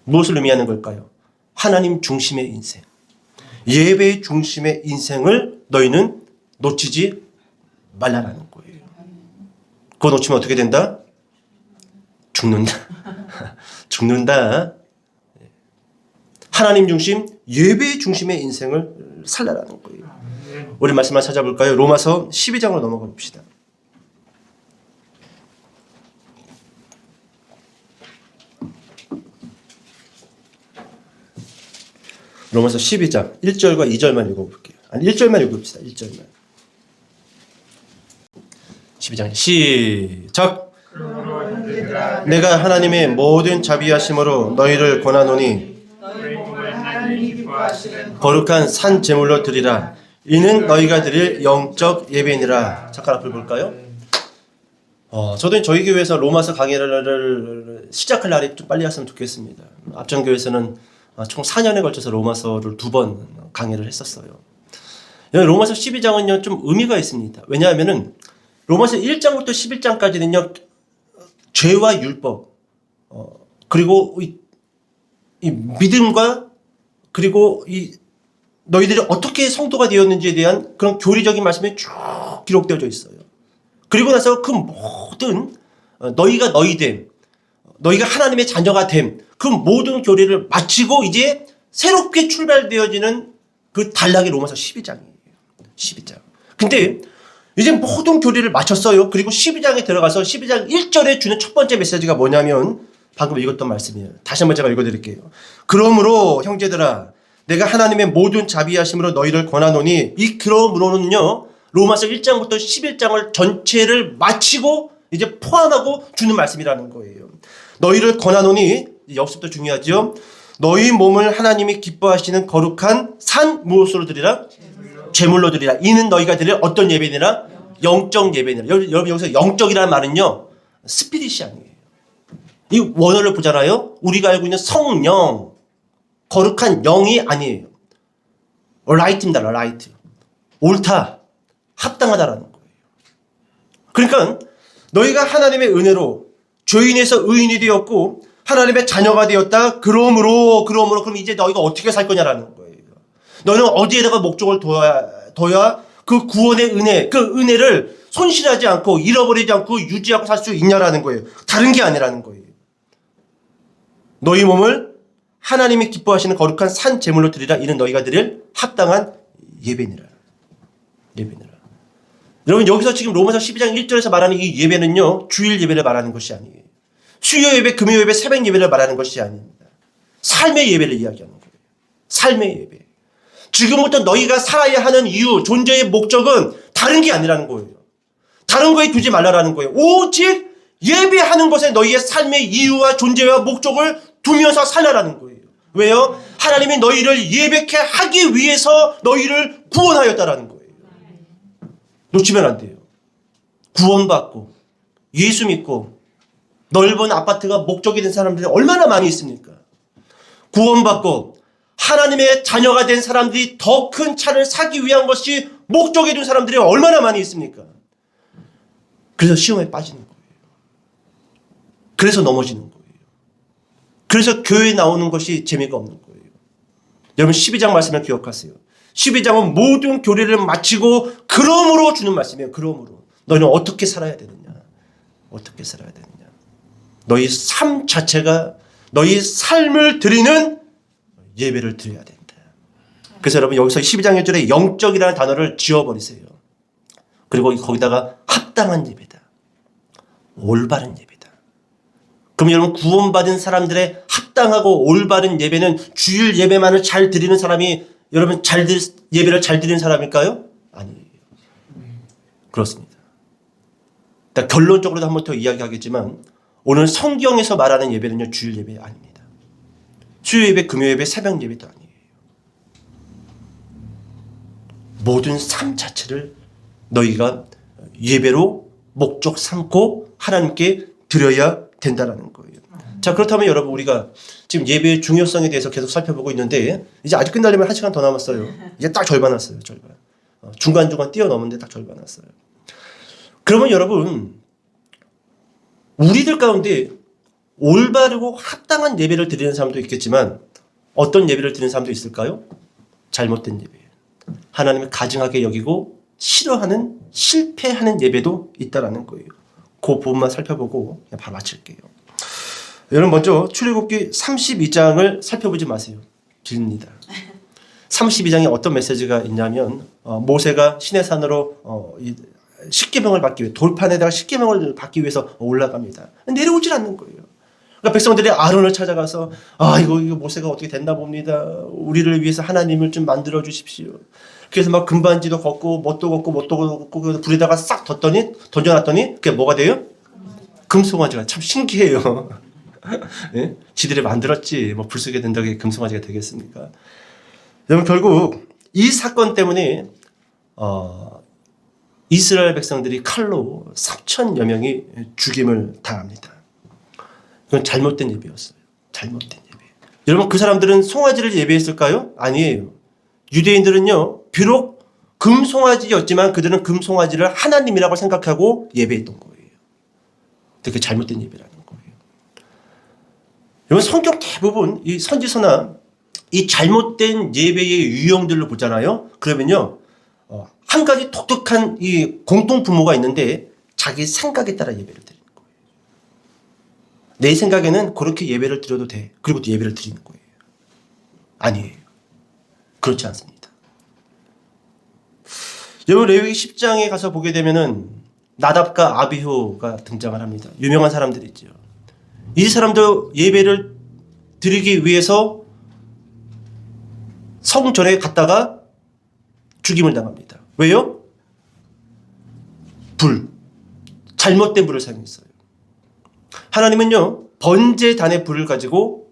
무엇을 의미하는 걸까요? 하나님 중심의 인생. 예배 중심의 인생을 너희는 놓치지 말라라는 거예요. 그거 놓치면 어떻게 된다? 죽는다. 죽는다. 하나님 중심, 예배 중심의 인생을 살라라는 거예요. 우리 말씀을 찾아볼까요? 로마서 12장으로 넘어가 봅시다. 로마서 12장 1절과 2절만 읽어볼게요. 아니 1절만 읽어봅시다. 1절만. 12장 시작. 그러므로 형제들아 내가 하나님의 모든 자비하심으로 너희를 권하노니 너희 몸을 하나님이 기뻐하시는 거룩한 산 제물로 드리라. 이는 너희가 드릴 영적 예배니라. 잠깐 앞을 볼까요? 저도 저희 교회에서 로마서 강의를 시작할 날이 좀 빨리 왔으면 좋겠습니다. 앞전 교회에서는 총 4년에 걸쳐서 로마서를 2번 강의를 했었어요. 로마서 12장은요 좀 의미가 있습니다. 왜냐하면은 로마서 1장부터 11장까지는요 죄와 율법 그리고 이 믿음과 그리고 이 너희들이 어떻게 성도가 되었는지에 대한 그런 교리적인 말씀이 쭉 기록되어져 있어요. 그리고 나서 그 모든 너희가 너희됨, 너희가 하나님의 자녀가 됨, 그 모든 교리를 마치고 이제 새롭게 출발되어지는 그 단락이 로마서 12장이에요. 12장. 근데 이제 모든 교리를 마쳤어요. 그리고 12장에 들어가서 12장 1절에 주는 첫 번째 메시지가 뭐냐면 방금 읽었던 말씀이에요. 다시 한번 제가 읽어드릴게요. 그러므로 형제들아 내가 하나님의 모든 자비하심으로 너희를 권하노니 이 그러므로는요 로마서 1장부터 11장을 전체를 마치고 이제 포함하고 주는 말씀이라는 거예요. 너희를 권하노니 여기서부터 중요하죠. 너희 몸을 하나님이 기뻐하시는 거룩한 산 무엇으로 드리라? 제물로 드리라. 이는 너희가 드릴 어떤 예배니라? 영적 예배니라. 여러분 여기서 영적이라는 말은요 스피릿이 아니에요. 이 원어를 보잖아요. 우리가 알고 있는 성령 거룩한 영이 아니에요. 라이트입니다. 라이트. 옳다. 합당하다라는 거예요. 그러니까 너희가 하나님의 은혜로 죄인에서 의인이 되었고 하나님의 자녀가 되었다. 그러므로 그럼 이제 너희가 어떻게 살 거냐라는 거예요. 너는 어디에다가 목적을 둬야 그 구원의 은혜, 그 은혜를 손실하지 않고 잃어버리지 않고 유지하고 살 수 있냐라는 거예요. 다른 게 아니라는 거예요. 너희 몸을 하나님이 기뻐하시는 거룩한 산 제물로 드리라. 이는 너희가 드릴 합당한 예배니라. 예배니라. 여러분 여기서 지금 로마서 12장 1절에서 말하는 이 예배는요 주일 예배를 말하는 것이 아니에요. 수요 예배, 금요 예배, 새벽 예배를 말하는 것이 아닙니다. 삶의 예배를 이야기하는 거예요. 삶의 예배. 지금부터 너희가 살아야 하는 이유, 존재의 목적은 다른 게 아니라는 거예요. 다른 거에 두지 말라라는 거예요. 오직 예배하는 것에 너희의 삶의 이유와 존재와 목적을 두면서 살라라는 거예요. 왜요? 하나님이 너희를 예배케 하기 위해서 너희를 구원하였다라는 거예요. 놓치면 안 돼요. 구원받고 예수 믿고 넓은 아파트가 목적이 된 사람들이 얼마나 많이 있습니까? 구원받고 하나님의 자녀가 된 사람들이 더 큰 차를 사기 위한 것이 목적이 된 사람들이 얼마나 많이 있습니까? 그래서 시험에 빠지는 거예요. 그래서 넘어지는 거예요. 그래서 교회에 나오는 것이 재미가 없는 거예요. 여러분 12장 말씀을 기억하세요. 12장은 모든 교리를 마치고 그러므로 주는 말씀이에요. 그러므로. 너희는 어떻게 살아야 되느냐. 어떻게 살아야 되느냐. 너희 삶 자체가 너희 삶을 드리는 예배를 드려야 된다. 그래서 여러분 여기서 12장 1절에 영적이라는 단어를 지워버리세요. 그리고 거기다가 합당한 예배다. 올바른 예배다. 그럼 여러분 구원받은 사람들의 합당하고 올바른 예배는 주일 예배만을 잘 드리는 사람이 여러분 예배를 잘 드리는 사람일까요? 아니에요. 그렇습니다. 그러니까 결론적으로도 한 번 더 이야기하겠지만 오늘 성경에서 말하는 예배는요 주일 예배 아닙니다. 수요 예배, 금요 예배, 새벽 예배도 아니에요. 모든 삶 자체를 너희가 예배로 목적 삼고 하나님께 드려야 된다라는 거예요. 자, 그렇다면 여러분 우리가 지금 예배의 중요성에 대해서 계속 살펴보고 있는데 이제 아직 끝나려면 1시간 더 남았어요. 이제 딱 절반 왔어요. 절반. 중간중간 뛰어넘는데 딱 절반 왔어요. 그러면 여러분, 우리들 가운데 올바르고 합당한 예배를 드리는 사람도 있겠지만 어떤 예배를 드리는 사람도 있을까요? 잘못된 예배. 하나님을 가증하게 여기고 싫어하는, 실패하는 예배도 있다라는 거예요. 그 부분만 살펴보고 그냥 바로 마칠게요. 여러분 먼저 출애굽기 32장을 살펴보지 마세요. 길입니다. 32장에 어떤 메시지가 있냐면 모세가 시내산으로 십계명을 받기 위해 돌판에다가 십계명을 받기 위해서 올라갑니다. 내려오질 않는 거예요. 그러니까 백성들이 아론을 찾아가서 이거 모세가 어떻게 됐나 봅니다. 우리를 위해서 하나님을 좀 만들어 주십시오. 그래서 막 금반지도 걷고 뭣도 걷고 불에다가 싹 던져놨더니 그게 뭐가 돼요? 금송아지가. 참 신기해요. 예? 지들이 만들었지 뭐 불 쓰게 된다고 금송아지가 되겠습니까? 여러분 결국 이 사건 때문에 이스라엘 백성들이 칼로 3,000여 명이 죽임을 당합니다. 그건 잘못된 예배였어요. 잘못된 예배. 여러분 그 사람들은 송아지를 예배했을까요? 아니에요. 유대인들은요 비록 금송아지였지만 그들은 금송아지를 하나님이라고 생각하고 예배했던 거예요. 근데 그게 잘못된 예배라는 거예요. 여러분 성경 대부분 이 선지서나 이 잘못된 예배의 유형들로 보잖아요. 그러면요 한 가지 독특한 이 공통 분모가 있는데 자기 생각에 따라 예배를 드리는 거예요. 내 생각에는 그렇게 예배를 드려도 돼. 그리고 또 예배를 드리는 거예요. 아니에요. 그렇지 않습니다. 여러분 레위기 10장에 가서 보게 되면은 나답과 아비후가 등장을 합니다. 유명한 사람들이죠. 이 사람도 예배를 드리기 위해서 성전에 갔다가 죽임을 당합니다. 왜요? 잘못된 불을 사용했어요. 하나님은요 번제단의 불을 가지고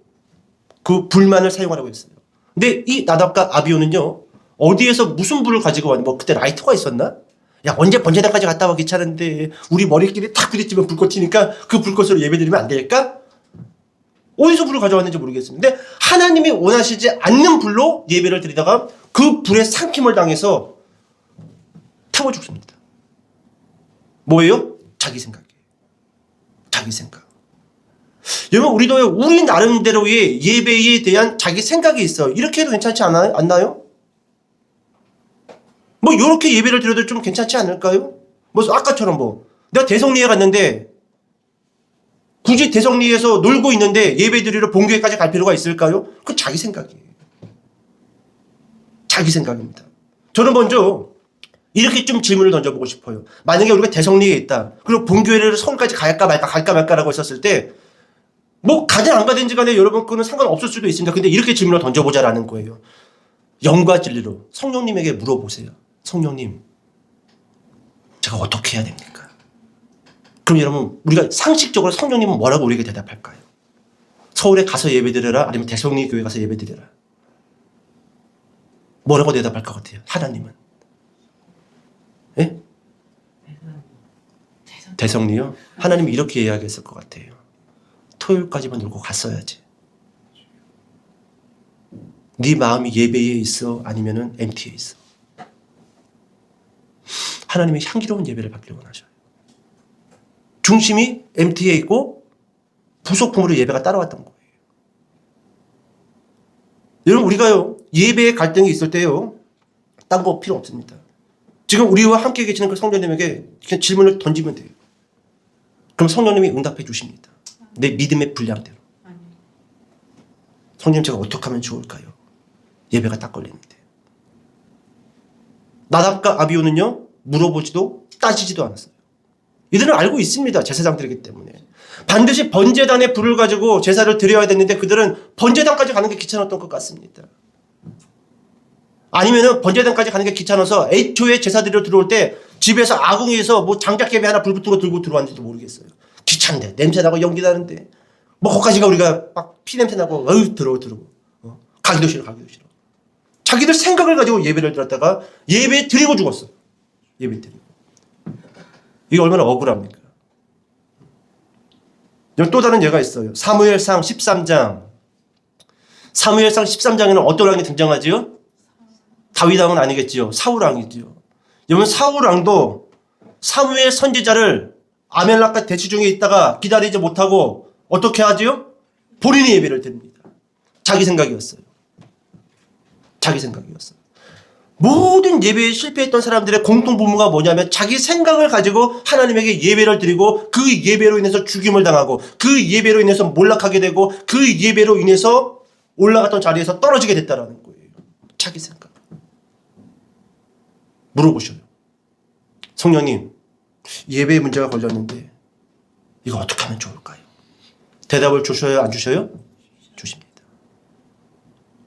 그 불만을 사용하라고 했어요. 근데 이 나답과 아비후는요 어디에서 무슨 불을 가지고 왔냐? 뭐 그때 라이터가 있었나? 야 언제 번제단까지 갔다 와 귀찮은데 우리 머리끼리 탁 부딪히면 불꽃 튀니까 그 불꽃으로 예배드리면 안 될까? 어디서 불을 가져왔는지 모르겠습니다. 근데 하나님이 원하시지 않는 불로 예배를 드리다가 그 불에 삼킴을 당해서 태워 죽습니다. 뭐예요? 자기 생각이에요. 자기 생각. 여러분 우리도 우리 나름대로의 예배에 대한 자기 생각이 있어요. 이렇게 해도 괜찮지 않나요? 뭐 이렇게 예배를 드려도 좀 괜찮지 않을까요? 뭐 아까처럼 내가 대성리에 갔는데 굳이 대성리에서 놀고 있는데 예배 드리러 본교회까지 갈 필요가 있을까요? 그건 자기 생각이에요. 자기 생각입니다. 저는 먼저 이렇게 좀 질문을 던져보고 싶어요. 만약에 우리가 대성리에 있다. 그리고 본교회를 서울까지 갈까 말까라고 했었을 때 뭐 가든 안 가든지 간에 여러분 그는 상관없을 수도 있습니다. 근데 이렇게 질문을 던져보자라는 거예요. 영과 진리로 성령님에게 물어보세요. 성령님, 제가 어떻게 해야 됩니까? 그럼 여러분 우리가 상식적으로 성령님은 뭐라고 우리에게 대답할까요? 서울에 가서 예배드려라 아니면 대성리 교회 가서 예배드려라. 뭐라고 대답할 것 같아요? 하나님은? 예? 대성리요? 하나님이 이렇게 이야기했을 것 같아요. 토요일까지만 놀고 갔어야지. 네 마음이 예배에 있어 아니면은 MT에 있어. 하나님이 향기로운 예배를 받기를 원하셔요. 중심이 MT에 있고 부속품으로 예배가 따라왔던 거예요. 여러분 우리가요 예배에 갈등이 있을 때요 딴 거 필요 없습니다. 지금 우리와 함께 계시는 그 성령님에게 그냥 질문을 던지면 돼요. 그럼 성령님이 응답해 주십니다. 내 믿음의 분량대로. 성령님 제가 어떻게 하면 좋을까요? 예배가 딱 걸리는데. 나답과 아비후는요 물어보지도 따지지도 않았어요. 이들은 알고 있습니다. 제사장들이기 때문에. 반드시 번제단의 불을 가지고 제사를 드려야 됐는데 그들은 번제단까지 가는 게 귀찮았던 것 같습니다. 아니면은 번제단까지 가는 게 귀찮아서 애초에 제사 드리러 들어올 때 집에서 아궁이에서 뭐 장작개비 하나 불 붙은 거 들고 들어왔는지도 모르겠어요. 귀찮은데 냄새나고 연기 나는데 뭐 거기까지가 우리가 막 피냄새 나고 들어 가기도 싫어. 자기들 생각을 가지고 예배를 드렸다가 예배 드리고 죽었어. 예배 드리고. 이게 얼마나 억울합니까? 또 다른 예가 있어요. 사무엘상 13장. 사무엘상 13장에는 어떤 왕이 등장하지요? 다윗 왕은 아니겠지요. 사울 왕이지요. 여러분 사울 왕도 사무엘 선지자를 아멜렉과 대치 중에 있다가 기다리지 못하고 어떻게 하지요? 본인이 예배를 드립니다. 자기 생각이었어요. 자기 생각이었어요. 모든 예배에 실패했던 사람들의 공통분모가 뭐냐면 자기 생각을 가지고 하나님에게 예배를 드리고 그 예배로 인해서 죽임을 당하고 그 예배로 인해서 몰락하게 되고 그 예배로 인해서 올라갔던 자리에서 떨어지게 됐다라는 거예요. 자기 생각. 물어보셔요. 성령님, 예배에 문제가 걸렸는데 이거 어떻게 하면 좋을까요? 대답을 주셔요? 안 주셔요? 주십니다.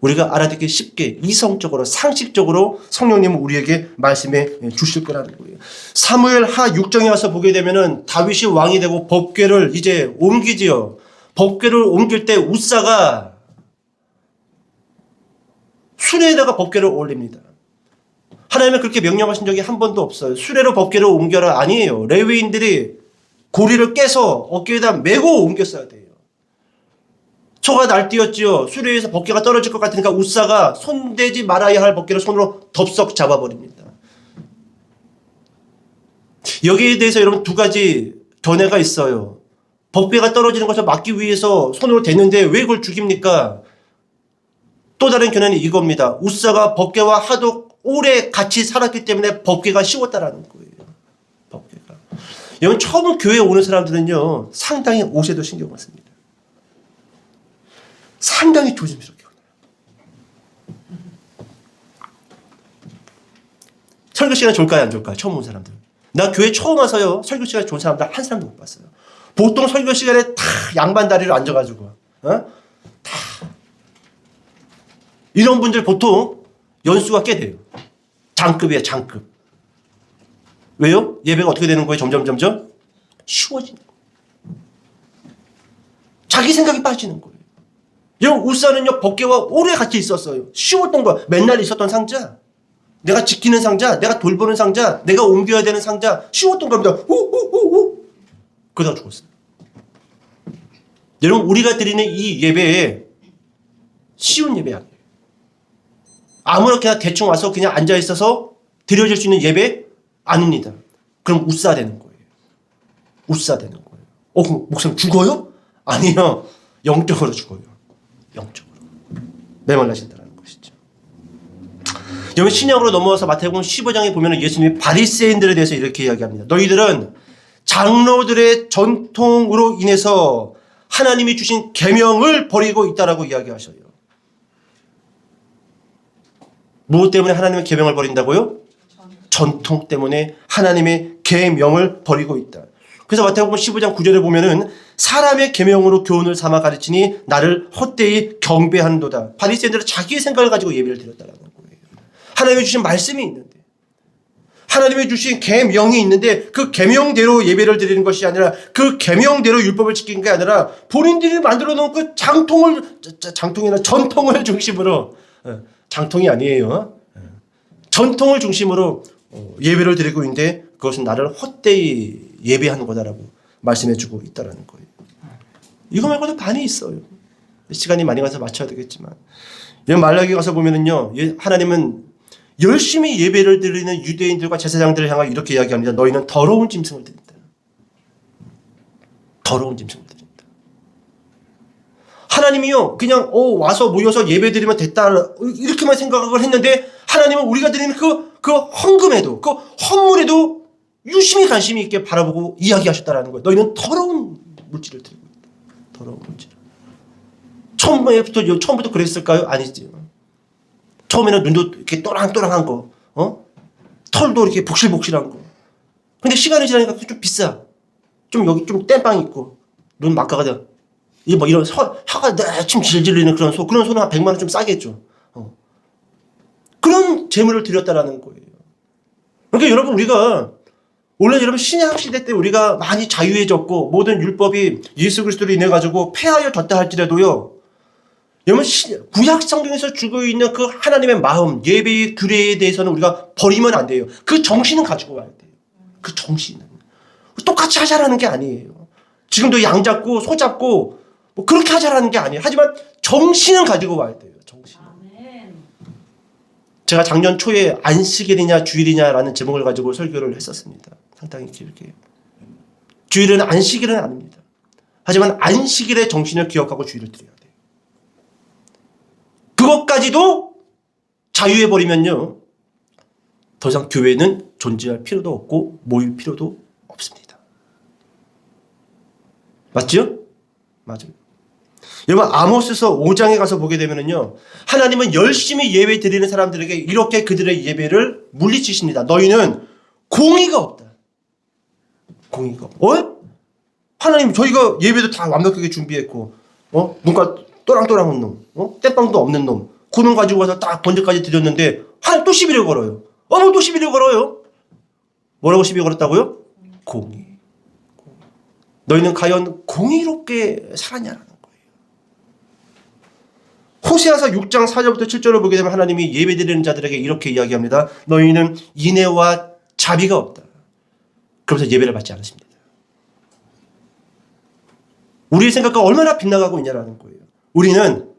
우리가 알아듣기 쉽게 이성적으로 상식적으로 성령님은 우리에게 말씀해 주실 거라는 거예요. 사무엘 하 6장에 와서 보게 되면은 다윗이 왕이 되고 법궤를 이제 옮기지요. 법궤를 옮길 때 우사가 수레에다가 법궤를 올립니다. 하나님은 그렇게 명령하신 적이 한 번도 없어요. 수레로 법궤를 옮겨라 아니에요. 레위인들이 고리를 깨서 어깨에다 메고 옮겼어야 돼요. 초가 날뛰었지요. 수레에서 법궤가 떨어질 것 같으니까 우사가 손대지 말아야 할 법궤를 손으로 덥석 잡아버립니다. 여기에 대해서 여러분 두 가지 견해가 있어요. 법궤가 떨어지는 것을 막기 위해서 손으로 댔는데 왜 그걸 죽입니까? 또 다른 견해는 이겁니다. 우사가 법궤와 하도 오래 같이 살았기 때문에 법궤가 쉬웠다라는 거예요. 법궤가. 여러분 처음 교회에 오는 사람들은요 상당히 옷에도 신경을 씁니다. 상당히 조심스럽게 오나요. 설교 시간이 좋을까요, 안 좋을까요? 처음 온 사람들. 나 교회 처음 와서요, 설교 시간이 좋은 사람들 한 사람도 못 봤어요. 보통 설교 시간에 다 양반 다리로 앉아가지고, 다. 이런 분들 보통 연수가 꽤 돼요. 장급이에요, 장급. 왜요? 예배가 어떻게 되는 거예요? 점점 쉬워지는 거예요. 자기 생각이 빠지는 거예요. 여러분 우사는요 법궤와 오래 같이 있었어요. 쉬웠던 거 맨날 있었던 상자, 내가 지키는 상자, 내가 돌보는 상자, 내가 옮겨야 되는 상자, 쉬웠던 겁니다. 후후후후 그러다 죽었어요. 여러분 우리가 드리는 이 예배에 쉬운 예배 아니에요. 아무렇게나 대충 와서 그냥 앉아 있어서 드려질 수 있는 예배 아닙니다. 그럼 우사 되는 거예요. 우사 되는 거예요. 그럼 목사님 죽어요? 아니요. 영적으로 죽어요. 영적으로 메말라진다는 것이죠. 여러분 신약으로 넘어와서 마태복음 15장에 보면 예수님이 바리새인들에 대해서 이렇게 이야기합니다. 너희들은 장로들의 전통으로 인해서 하나님이 주신 계명을 버리고 있다라고 이야기하셔요. 무엇 때문에 하나님의 계명을 버린다고요? 전통 때문에 하나님의 계명을 버리고 있다. 그래서 마태복음 15장 9절에 보면은 사람의 계명으로 교훈을 삼아 가르치니 나를 헛되이 경배한도다. 바리새인들은 자기의 생각을 가지고 예배를 드렸다라는 거예요. 하나님이 주신 말씀이 있는데, 하나님이 주신 계명이 있는데 그 계명대로 예배를 드리는 것이 아니라 그 계명대로 율법을 지키는 게 아니라 본인들이 만들어 놓은 그 장통이나 전통을 중심으로, 장통이 아니에요. 전통을 중심으로 예배를 드리고 있는데 그것은 나를 헛되이 예배하는 거다라고 말씀해주고 있다라는 거예요. 이거 말고도 많이 있어요. 시간이 많이 가서 맞춰야 되겠지만, 말라기 가서 보면은요, 하나님은 열심히 예배를 드리는 유대인들과 제사장들을 향하여 이렇게 이야기합니다. 너희는 더러운 짐승을 드린다. 더러운 짐승을 드린다. 하나님이요, 그냥 와서 모여서 예배 드리면 됐다 이렇게만 생각을 했는데 하나님은 우리가 드리는 그 헌금에도, 그 헌물에도 유심히 관심이 있게 바라보고 이야기하셨다라는 거예요. 너희는 더러운 물질을 드리고 있다. 더러운 물질. 처음부터 그랬을까요? 아니지. 처음에는 눈도 이렇게 또랑또랑한 거, 털도 이렇게 복실복실한 거. 근데 시간이 지나니까 좀 비싸. 좀 여기 좀 땜빵 있고, 눈 막가가 돼. 이런 혀가 내침 질질리는 그런 소는 한 100만 원 좀 싸겠죠. 그런 재물을 드렸다라는 거예요. 그러니까 여러분 우리가 원래 여러분 신약 시대 때 우리가 많이 자유해졌고 모든 율법이 예수 그리스도로 인해 가지고 폐하여졌다 할지라도요. 여러분 구약 성경에서 주고 있는 그 하나님의 마음, 예배의 규례에 대해서는 우리가 버리면 안 돼요. 그 정신은 가지고 와야 돼요. 그 정신은 똑같이 하자라는 게 아니에요. 지금도 양 잡고 소 잡고 뭐 그렇게 하자라는 게 아니에요. 하지만 정신은 가지고 와야 돼요. 정신. 제가 작년 초에 안식일이냐 주일이냐라는 제목을 가지고 설교를 했었습니다. 상당히 길게. 주일은 안식일은 아닙니다. 하지만 안식일의 정신을 기억하고 주일을 드려야 돼요. 그것까지도 자유해버리면요, 더 이상 교회는 존재할 필요도 없고 모일 필요도 없습니다. 맞죠? 맞아요. 여러분, 아모스서 5장에 가서 보게 되면은요, 하나님은 열심히 예배 드리는 사람들에게 이렇게 그들의 예배를 물리치십니다. 너희는 공의가 없다. 공의가 없다. 하나님, 저희가 예배도 다 완벽하게 준비했고, 눈가 또랑또랑한 놈, 땜빵도 없는 놈, 그놈 가지고 와서 딱 번제까지 드렸는데, 하나님 또 시비를 걸어요. 또 시비를 걸어요. 뭐라고 시비 걸었다고요? 공의. 너희는 과연 공의롭게 살았냐라는 거예요. 호세아서 6장 4절부터 7절을 보게 되면 하나님이 예배드리는 자들에게 이렇게 이야기합니다. 너희는 인애와 자비가 없다. 그러면서 예배를 받지 않으십니다. 우리의 생각과 얼마나 빗나가고 있냐라는 거예요. 우리는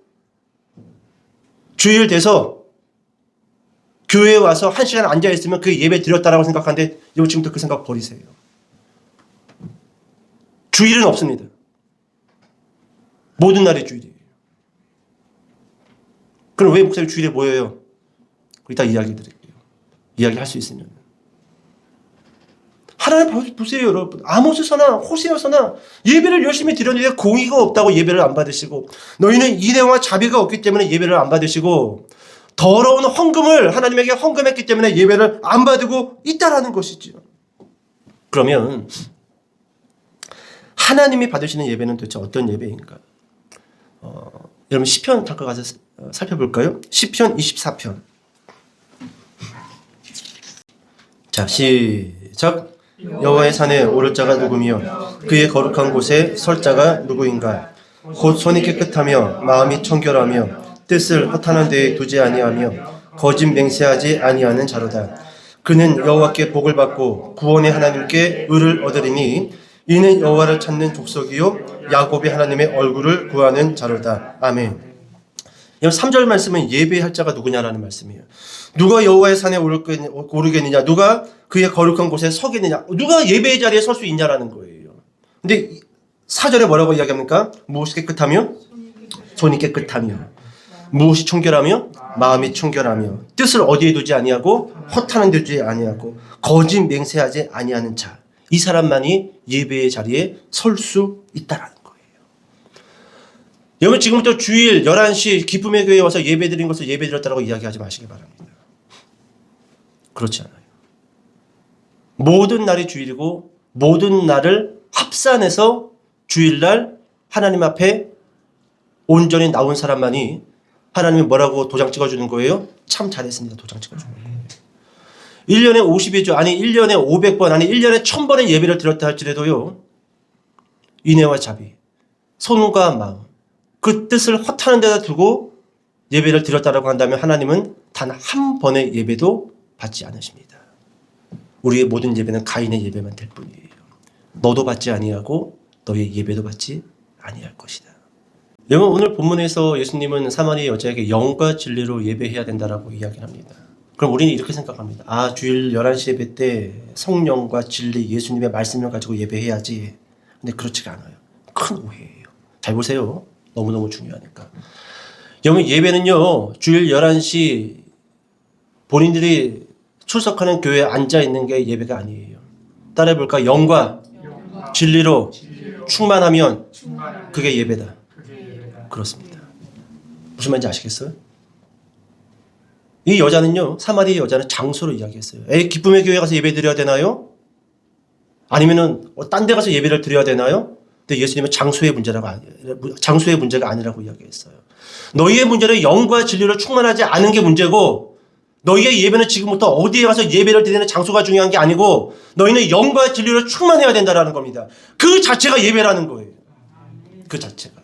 주일 돼서 교회에 와서 1시간 앉아있으면 그 예배 드렸다라고 생각하는데, 여러분 지금부터 그 생각 버리세요. 주일은 없습니다. 모든 날이 주일이에요. 그럼 왜 목사님 주일에 모여요? 이따 이야기 드릴게요. 이야기할 수 있으면. 하나님 보세요, 여러분. 아모스서나 호세아서나 예배를 열심히 드렸는데 공의가 없다고 예배를 안 받으시고, 너희는 인애와 자비가 없기 때문에 예배를 안 받으시고, 더러운 헌금을 하나님에게 헌금했기 때문에 예배를 안 받고 있다라는 것이죠. 그러면 하나님이 받으시는 예배는 도대체 어떤 예배인가? 여러분 시편 잠깐 가서 살펴볼까요? 시편 24편. 자, 시작. 여호와의 산에 오를 자가 누구며 그의 거룩한 곳에 설 자가 누구인가? 곧 손이 깨끗하며 마음이 청결하며 뜻을 허탄한 데에 두지 아니하며 거짓 맹세하지 아니하는 자로다. 그는 여호와께 복을 받고 구원의 하나님께 의를 얻으리니 이는 여호와를 찾는 족속이요 야곱의 하나님의 얼굴을 구하는 자로다. 아멘. 3절 말씀은 예배할 자가 누구냐라는 말씀이에요. 누가 여호와의 산에 오르겠느냐, 누가 그의 거룩한 곳에 서겠느냐, 누가 예배의 자리에 설 수 있냐라는 거예요. 근데 4절에 뭐라고 이야기합니까? 무엇이 깨끗하며 손이 깨끗하며, 무엇이 청결하며 마음이 청결하며, 뜻을 어디에 두지 아니하고 허탄한 데 두지 아니하고 거짓 맹세하지 아니하는 자, 이 사람만이 예배의 자리에 설 수 있다라는 거예요. 여러분 지금부터 주일 11시 기쁨의 교회에 와서 예배드린 것을 예배드렸다고 이야기하지 마시기 바랍니다. 그렇지 않아요. 모든 날이 주일이고 모든 날을 합산해서 주일날 하나님 앞에 온전히 나온 사람만이 하나님이 뭐라고 도장 찍어주는 거예요? 참 잘했습니다. 도장 찍어주는 거예요. 1년에 52주, 아니 1년에 500번, 아니 1년에 1000번의 예배를 드렸다 할지라도요, 인애와 자비, 손과 마음, 그 뜻을 허탄한 데다 두고 예배를 드렸다라고 한다면 하나님은 단 한 번의 예배도 받지 않으십니다. 우리의 모든 예배는 가인의 예배만 될 뿐이에요. 너도 받지 아니하고 너의 예배도 받지 아니할 것이다. 여러분 오늘 본문에서 예수님은 사마리아 여자에게 영과 진리로 예배해야 된다라고 이야기합니다. 그럼 우리는 이렇게 생각합니다. 아, 주일 11시 예배 때 성령과 진리, 예수님의 말씀을 가지고 예배해야지. 근데 그렇지가 않아요. 큰 오해예요. 잘 보세요. 너무너무 중요하니까. 여러분 예배는요, 주일 11시 본인들이 출석하는 교회에 앉아있는 게 예배가 아니에요. 따라해볼까? 영과 진리로 충만하면 그게 예배다. 그렇습니다. 무슨 말인지 아시겠어요? 이 여자는요, 사마리아 여자는 장소로 이야기했어요. 기쁨의 교회 가서 예배 드려야 되나요? 아니면은 딴 데 가서 예배를 드려야 되나요? 근데 예수님은 장소의 문제가 아니라고 이야기했어요. 너희의 문제는 영과 진리로 충만하지 않은 게 문제고, 너희의 예배는 지금부터 어디에 가서 예배를 드리는 장소가 중요한 게 아니고, 너희는 영과 진리로 충만해야 된다라는 겁니다. 그 자체가 예배라는 거예요. 그 자체가.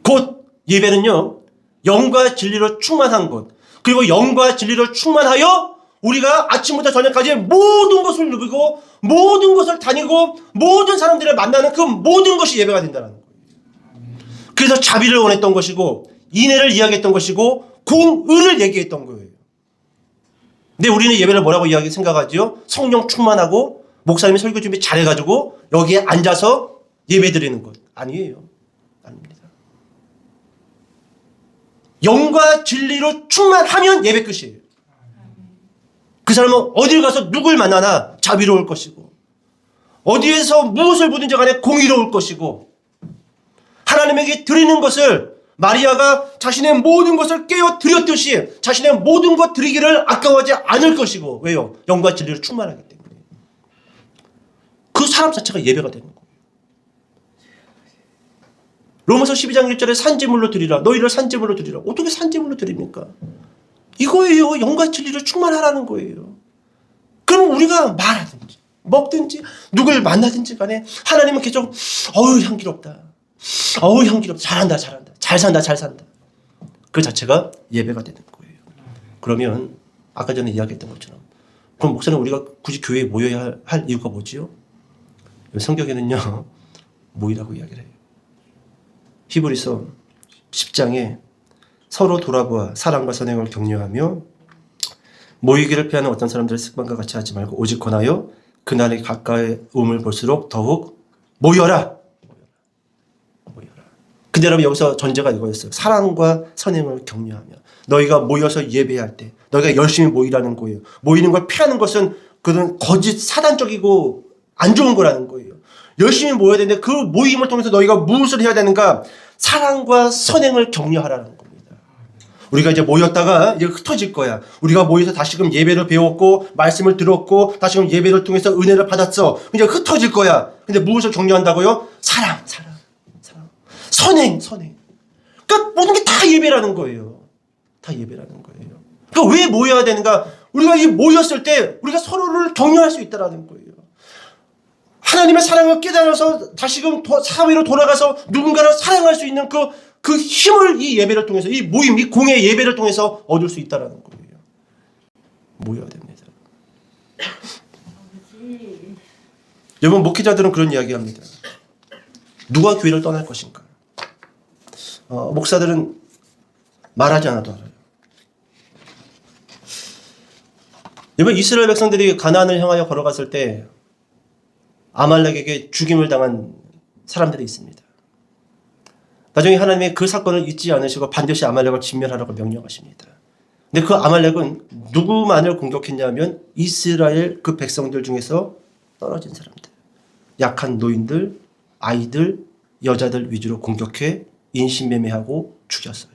곧 예배는요, 영과 진리로 충만한 것, 그리고 영과 진리로 충만하여 우리가 아침부터 저녁까지 모든 것을 누비고 모든 것을 다니고 모든 사람들을 만나는 그 모든 것이 예배가 된다는 거예요. 그래서 자비를 원했던 것이고 인애를 이야기했던 것이고 공의를 얘기했던 거예요. 근데 우리는 예배를 뭐라고 생각하지요? 성령 충만하고 목사님이 설교 준비 잘해가지고 여기에 앉아서 예배 드리는 것. 아니에요. 아닙니다. 영과 진리로 충만하면 예배 끝이에요. 그 사람은 어딜 가서 누굴 만나나 자비로울 것이고 어디에서 무엇을 보든지 간에 공의로울 것이고 하나님에게 드리는 것을 마리아가 자신의 모든 것을 깨어 드렸듯이 자신의 모든 것 드리기를 아까워하지 않을 것이고 왜요? 영과 진리로 충만하기 때문에 그 사람 자체가 예배가 되는 거예요. 로마서 12장 1절에 산제물로 드리라. 너희를 산제물로 드리라. 어떻게 산제물로 드립니까? 이거예요. 영과 진리로 충만하라는 거예요. 그럼 우리가 말하든지 먹든지 누굴 만나든지 간에 하나님은 계속 어우 향기롭다. 어우 향기롭다. 잘한다. 잘한다. 잘 산다. 잘 산다. 그 자체가 예배가 되는 거예요. 그러면 아까 전에 이야기했던 것처럼 그럼 목사님 우리가 굳이 교회에 모여야 할 이유가 뭐지요? 성경에는요. 모이라고 이야기를 해요. 히브리서 10장에 서로 돌아보아 사랑과 선행을 격려하며 모이기를 피하는 어떤 사람들의 습관과 같이 하지 말고 오직 권하여 그날이 가까이 오음을 볼수록 더욱 모여라. 근데 여러분 여기서 전제가 이거였어요. 사랑과 선행을 격려하며 너희가 모여서 예배할 때 너희가 열심히 모이라는 거예요. 모이는 걸 피하는 것은 그런 거짓 사단적이고 안 좋은 거라는 거예요. 열심히 모여야 되는데 그 모임을 통해서 너희가 무엇을 해야 되는가? 사랑과 선행을 격려하라는 겁니다. 우리가 이제 모였다가 이제 흩어질 거야. 우리가 모여서 다시금 예배를 배웠고 말씀을 들었고 다시금 예배를 통해서 은혜를 받았어. 이제 흩어질 거야. 근데 무엇을 격려한다고요? 사랑. 선행. 그러니까 모든 게 다 예배라는 거예요. 다 예배라는 거예요. 그러니까 왜 모여야 되는가? 우리가 이 모였을 때 우리가 서로를 격려할 수 있다라는 거예요. 하나님의 사랑을 깨달아서 다시금 사회로 돌아가서 누군가를 사랑할 수 있는 그 힘을 이 예배를 통해서 이 모임, 이 공의 예배를 통해서 얻을 수 있다라는 거예요. 모여야 됩니다. 여러분 목회자들은 그런 이야기합니다. 누가 교회를 떠날 것인가? 목사들은 말하지 않아도 알아요. 여러분 이스라엘 백성들이 가나안을 향하여 걸어갔을 때 아말렉에게 죽임을 당한 사람들이 있습니다. 나중에 하나님이 그 사건을 잊지 않으시고 반드시 아말렉을 진멸하라고 명령하십니다. 근데 그 아말렉은 누구만을 공격했냐면 이스라엘 그 백성들 중에서 떨어진 사람들, 약한 노인들, 아이들, 여자들 위주로 공격해 인신매매하고 죽였어요.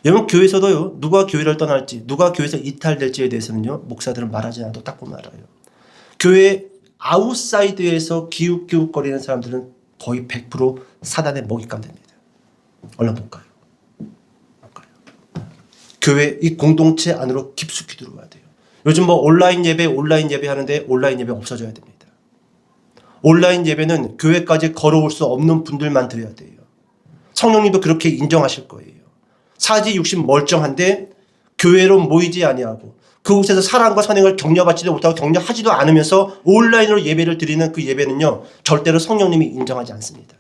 여러분 교회에서도요. 누가 교회를 떠날지 누가 교회에서 이탈될지에 대해서는요. 목사들은 말하지 않아도 딱 보면 알아요. 교회 아웃사이드에서 기웃기웃거리는 사람들은 거의 100% 사단의 먹잇감 됩니다. 얼른 볼까요? 교회 이 공동체 안으로 깊숙이 들어와야 돼요. 요즘 뭐 온라인 예배 하는데 온라인 예배 없어져야 됩니다. 온라인 예배는 교회까지 걸어올 수 없는 분들만 드려야 돼요. 성령님도 그렇게 인정하실 거예요. 사지 육신 멀쩡한데 교회로 모이지 아니하고 그곳에서 사랑과 선행을 격려받지도 못하고 격려하지도 않으면서 온라인으로 예배를 드리는 그 예배는요. 절대로 성령님이 인정하지 않습니다.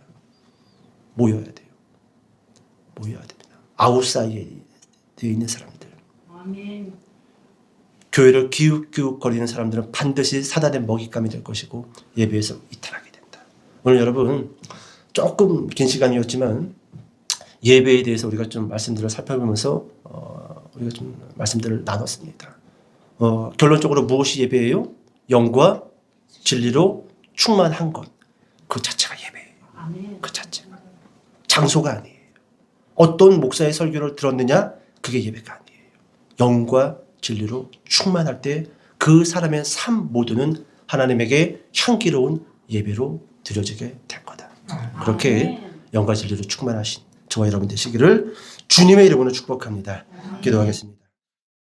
모여야 돼요. 모여야 됩니다. 아웃사이드에 있는 사람들. 아멘. 교회를 기웃기웃거리는 사람들은 반드시 사단의 먹잇감이 될 것이고 예배에서 이탈하게 된다. 오늘 여러분 조금 긴 시간이었지만 예배에 대해서 우리가 좀 말씀들을 살펴보면서 우리가 좀 말씀들을 나눴습니다. 결론적으로 무엇이 예배예요? 영과 진리로 충만한 것. 그 자체가 예배예요. 아멘. 그 자체가. 장소가 아니에요. 어떤 목사의 설교를 들었느냐? 그게 예배가 아니에요. 영과 진리로 충만할 때 그 사람의 삶 모두는 하나님에게 향기로운 예배로 드려지게 될 거다. 그렇게 영과 진리로 충만하신 저와 여러분 되시기를 주님의 이름으로 축복합니다. 기도하겠습니다.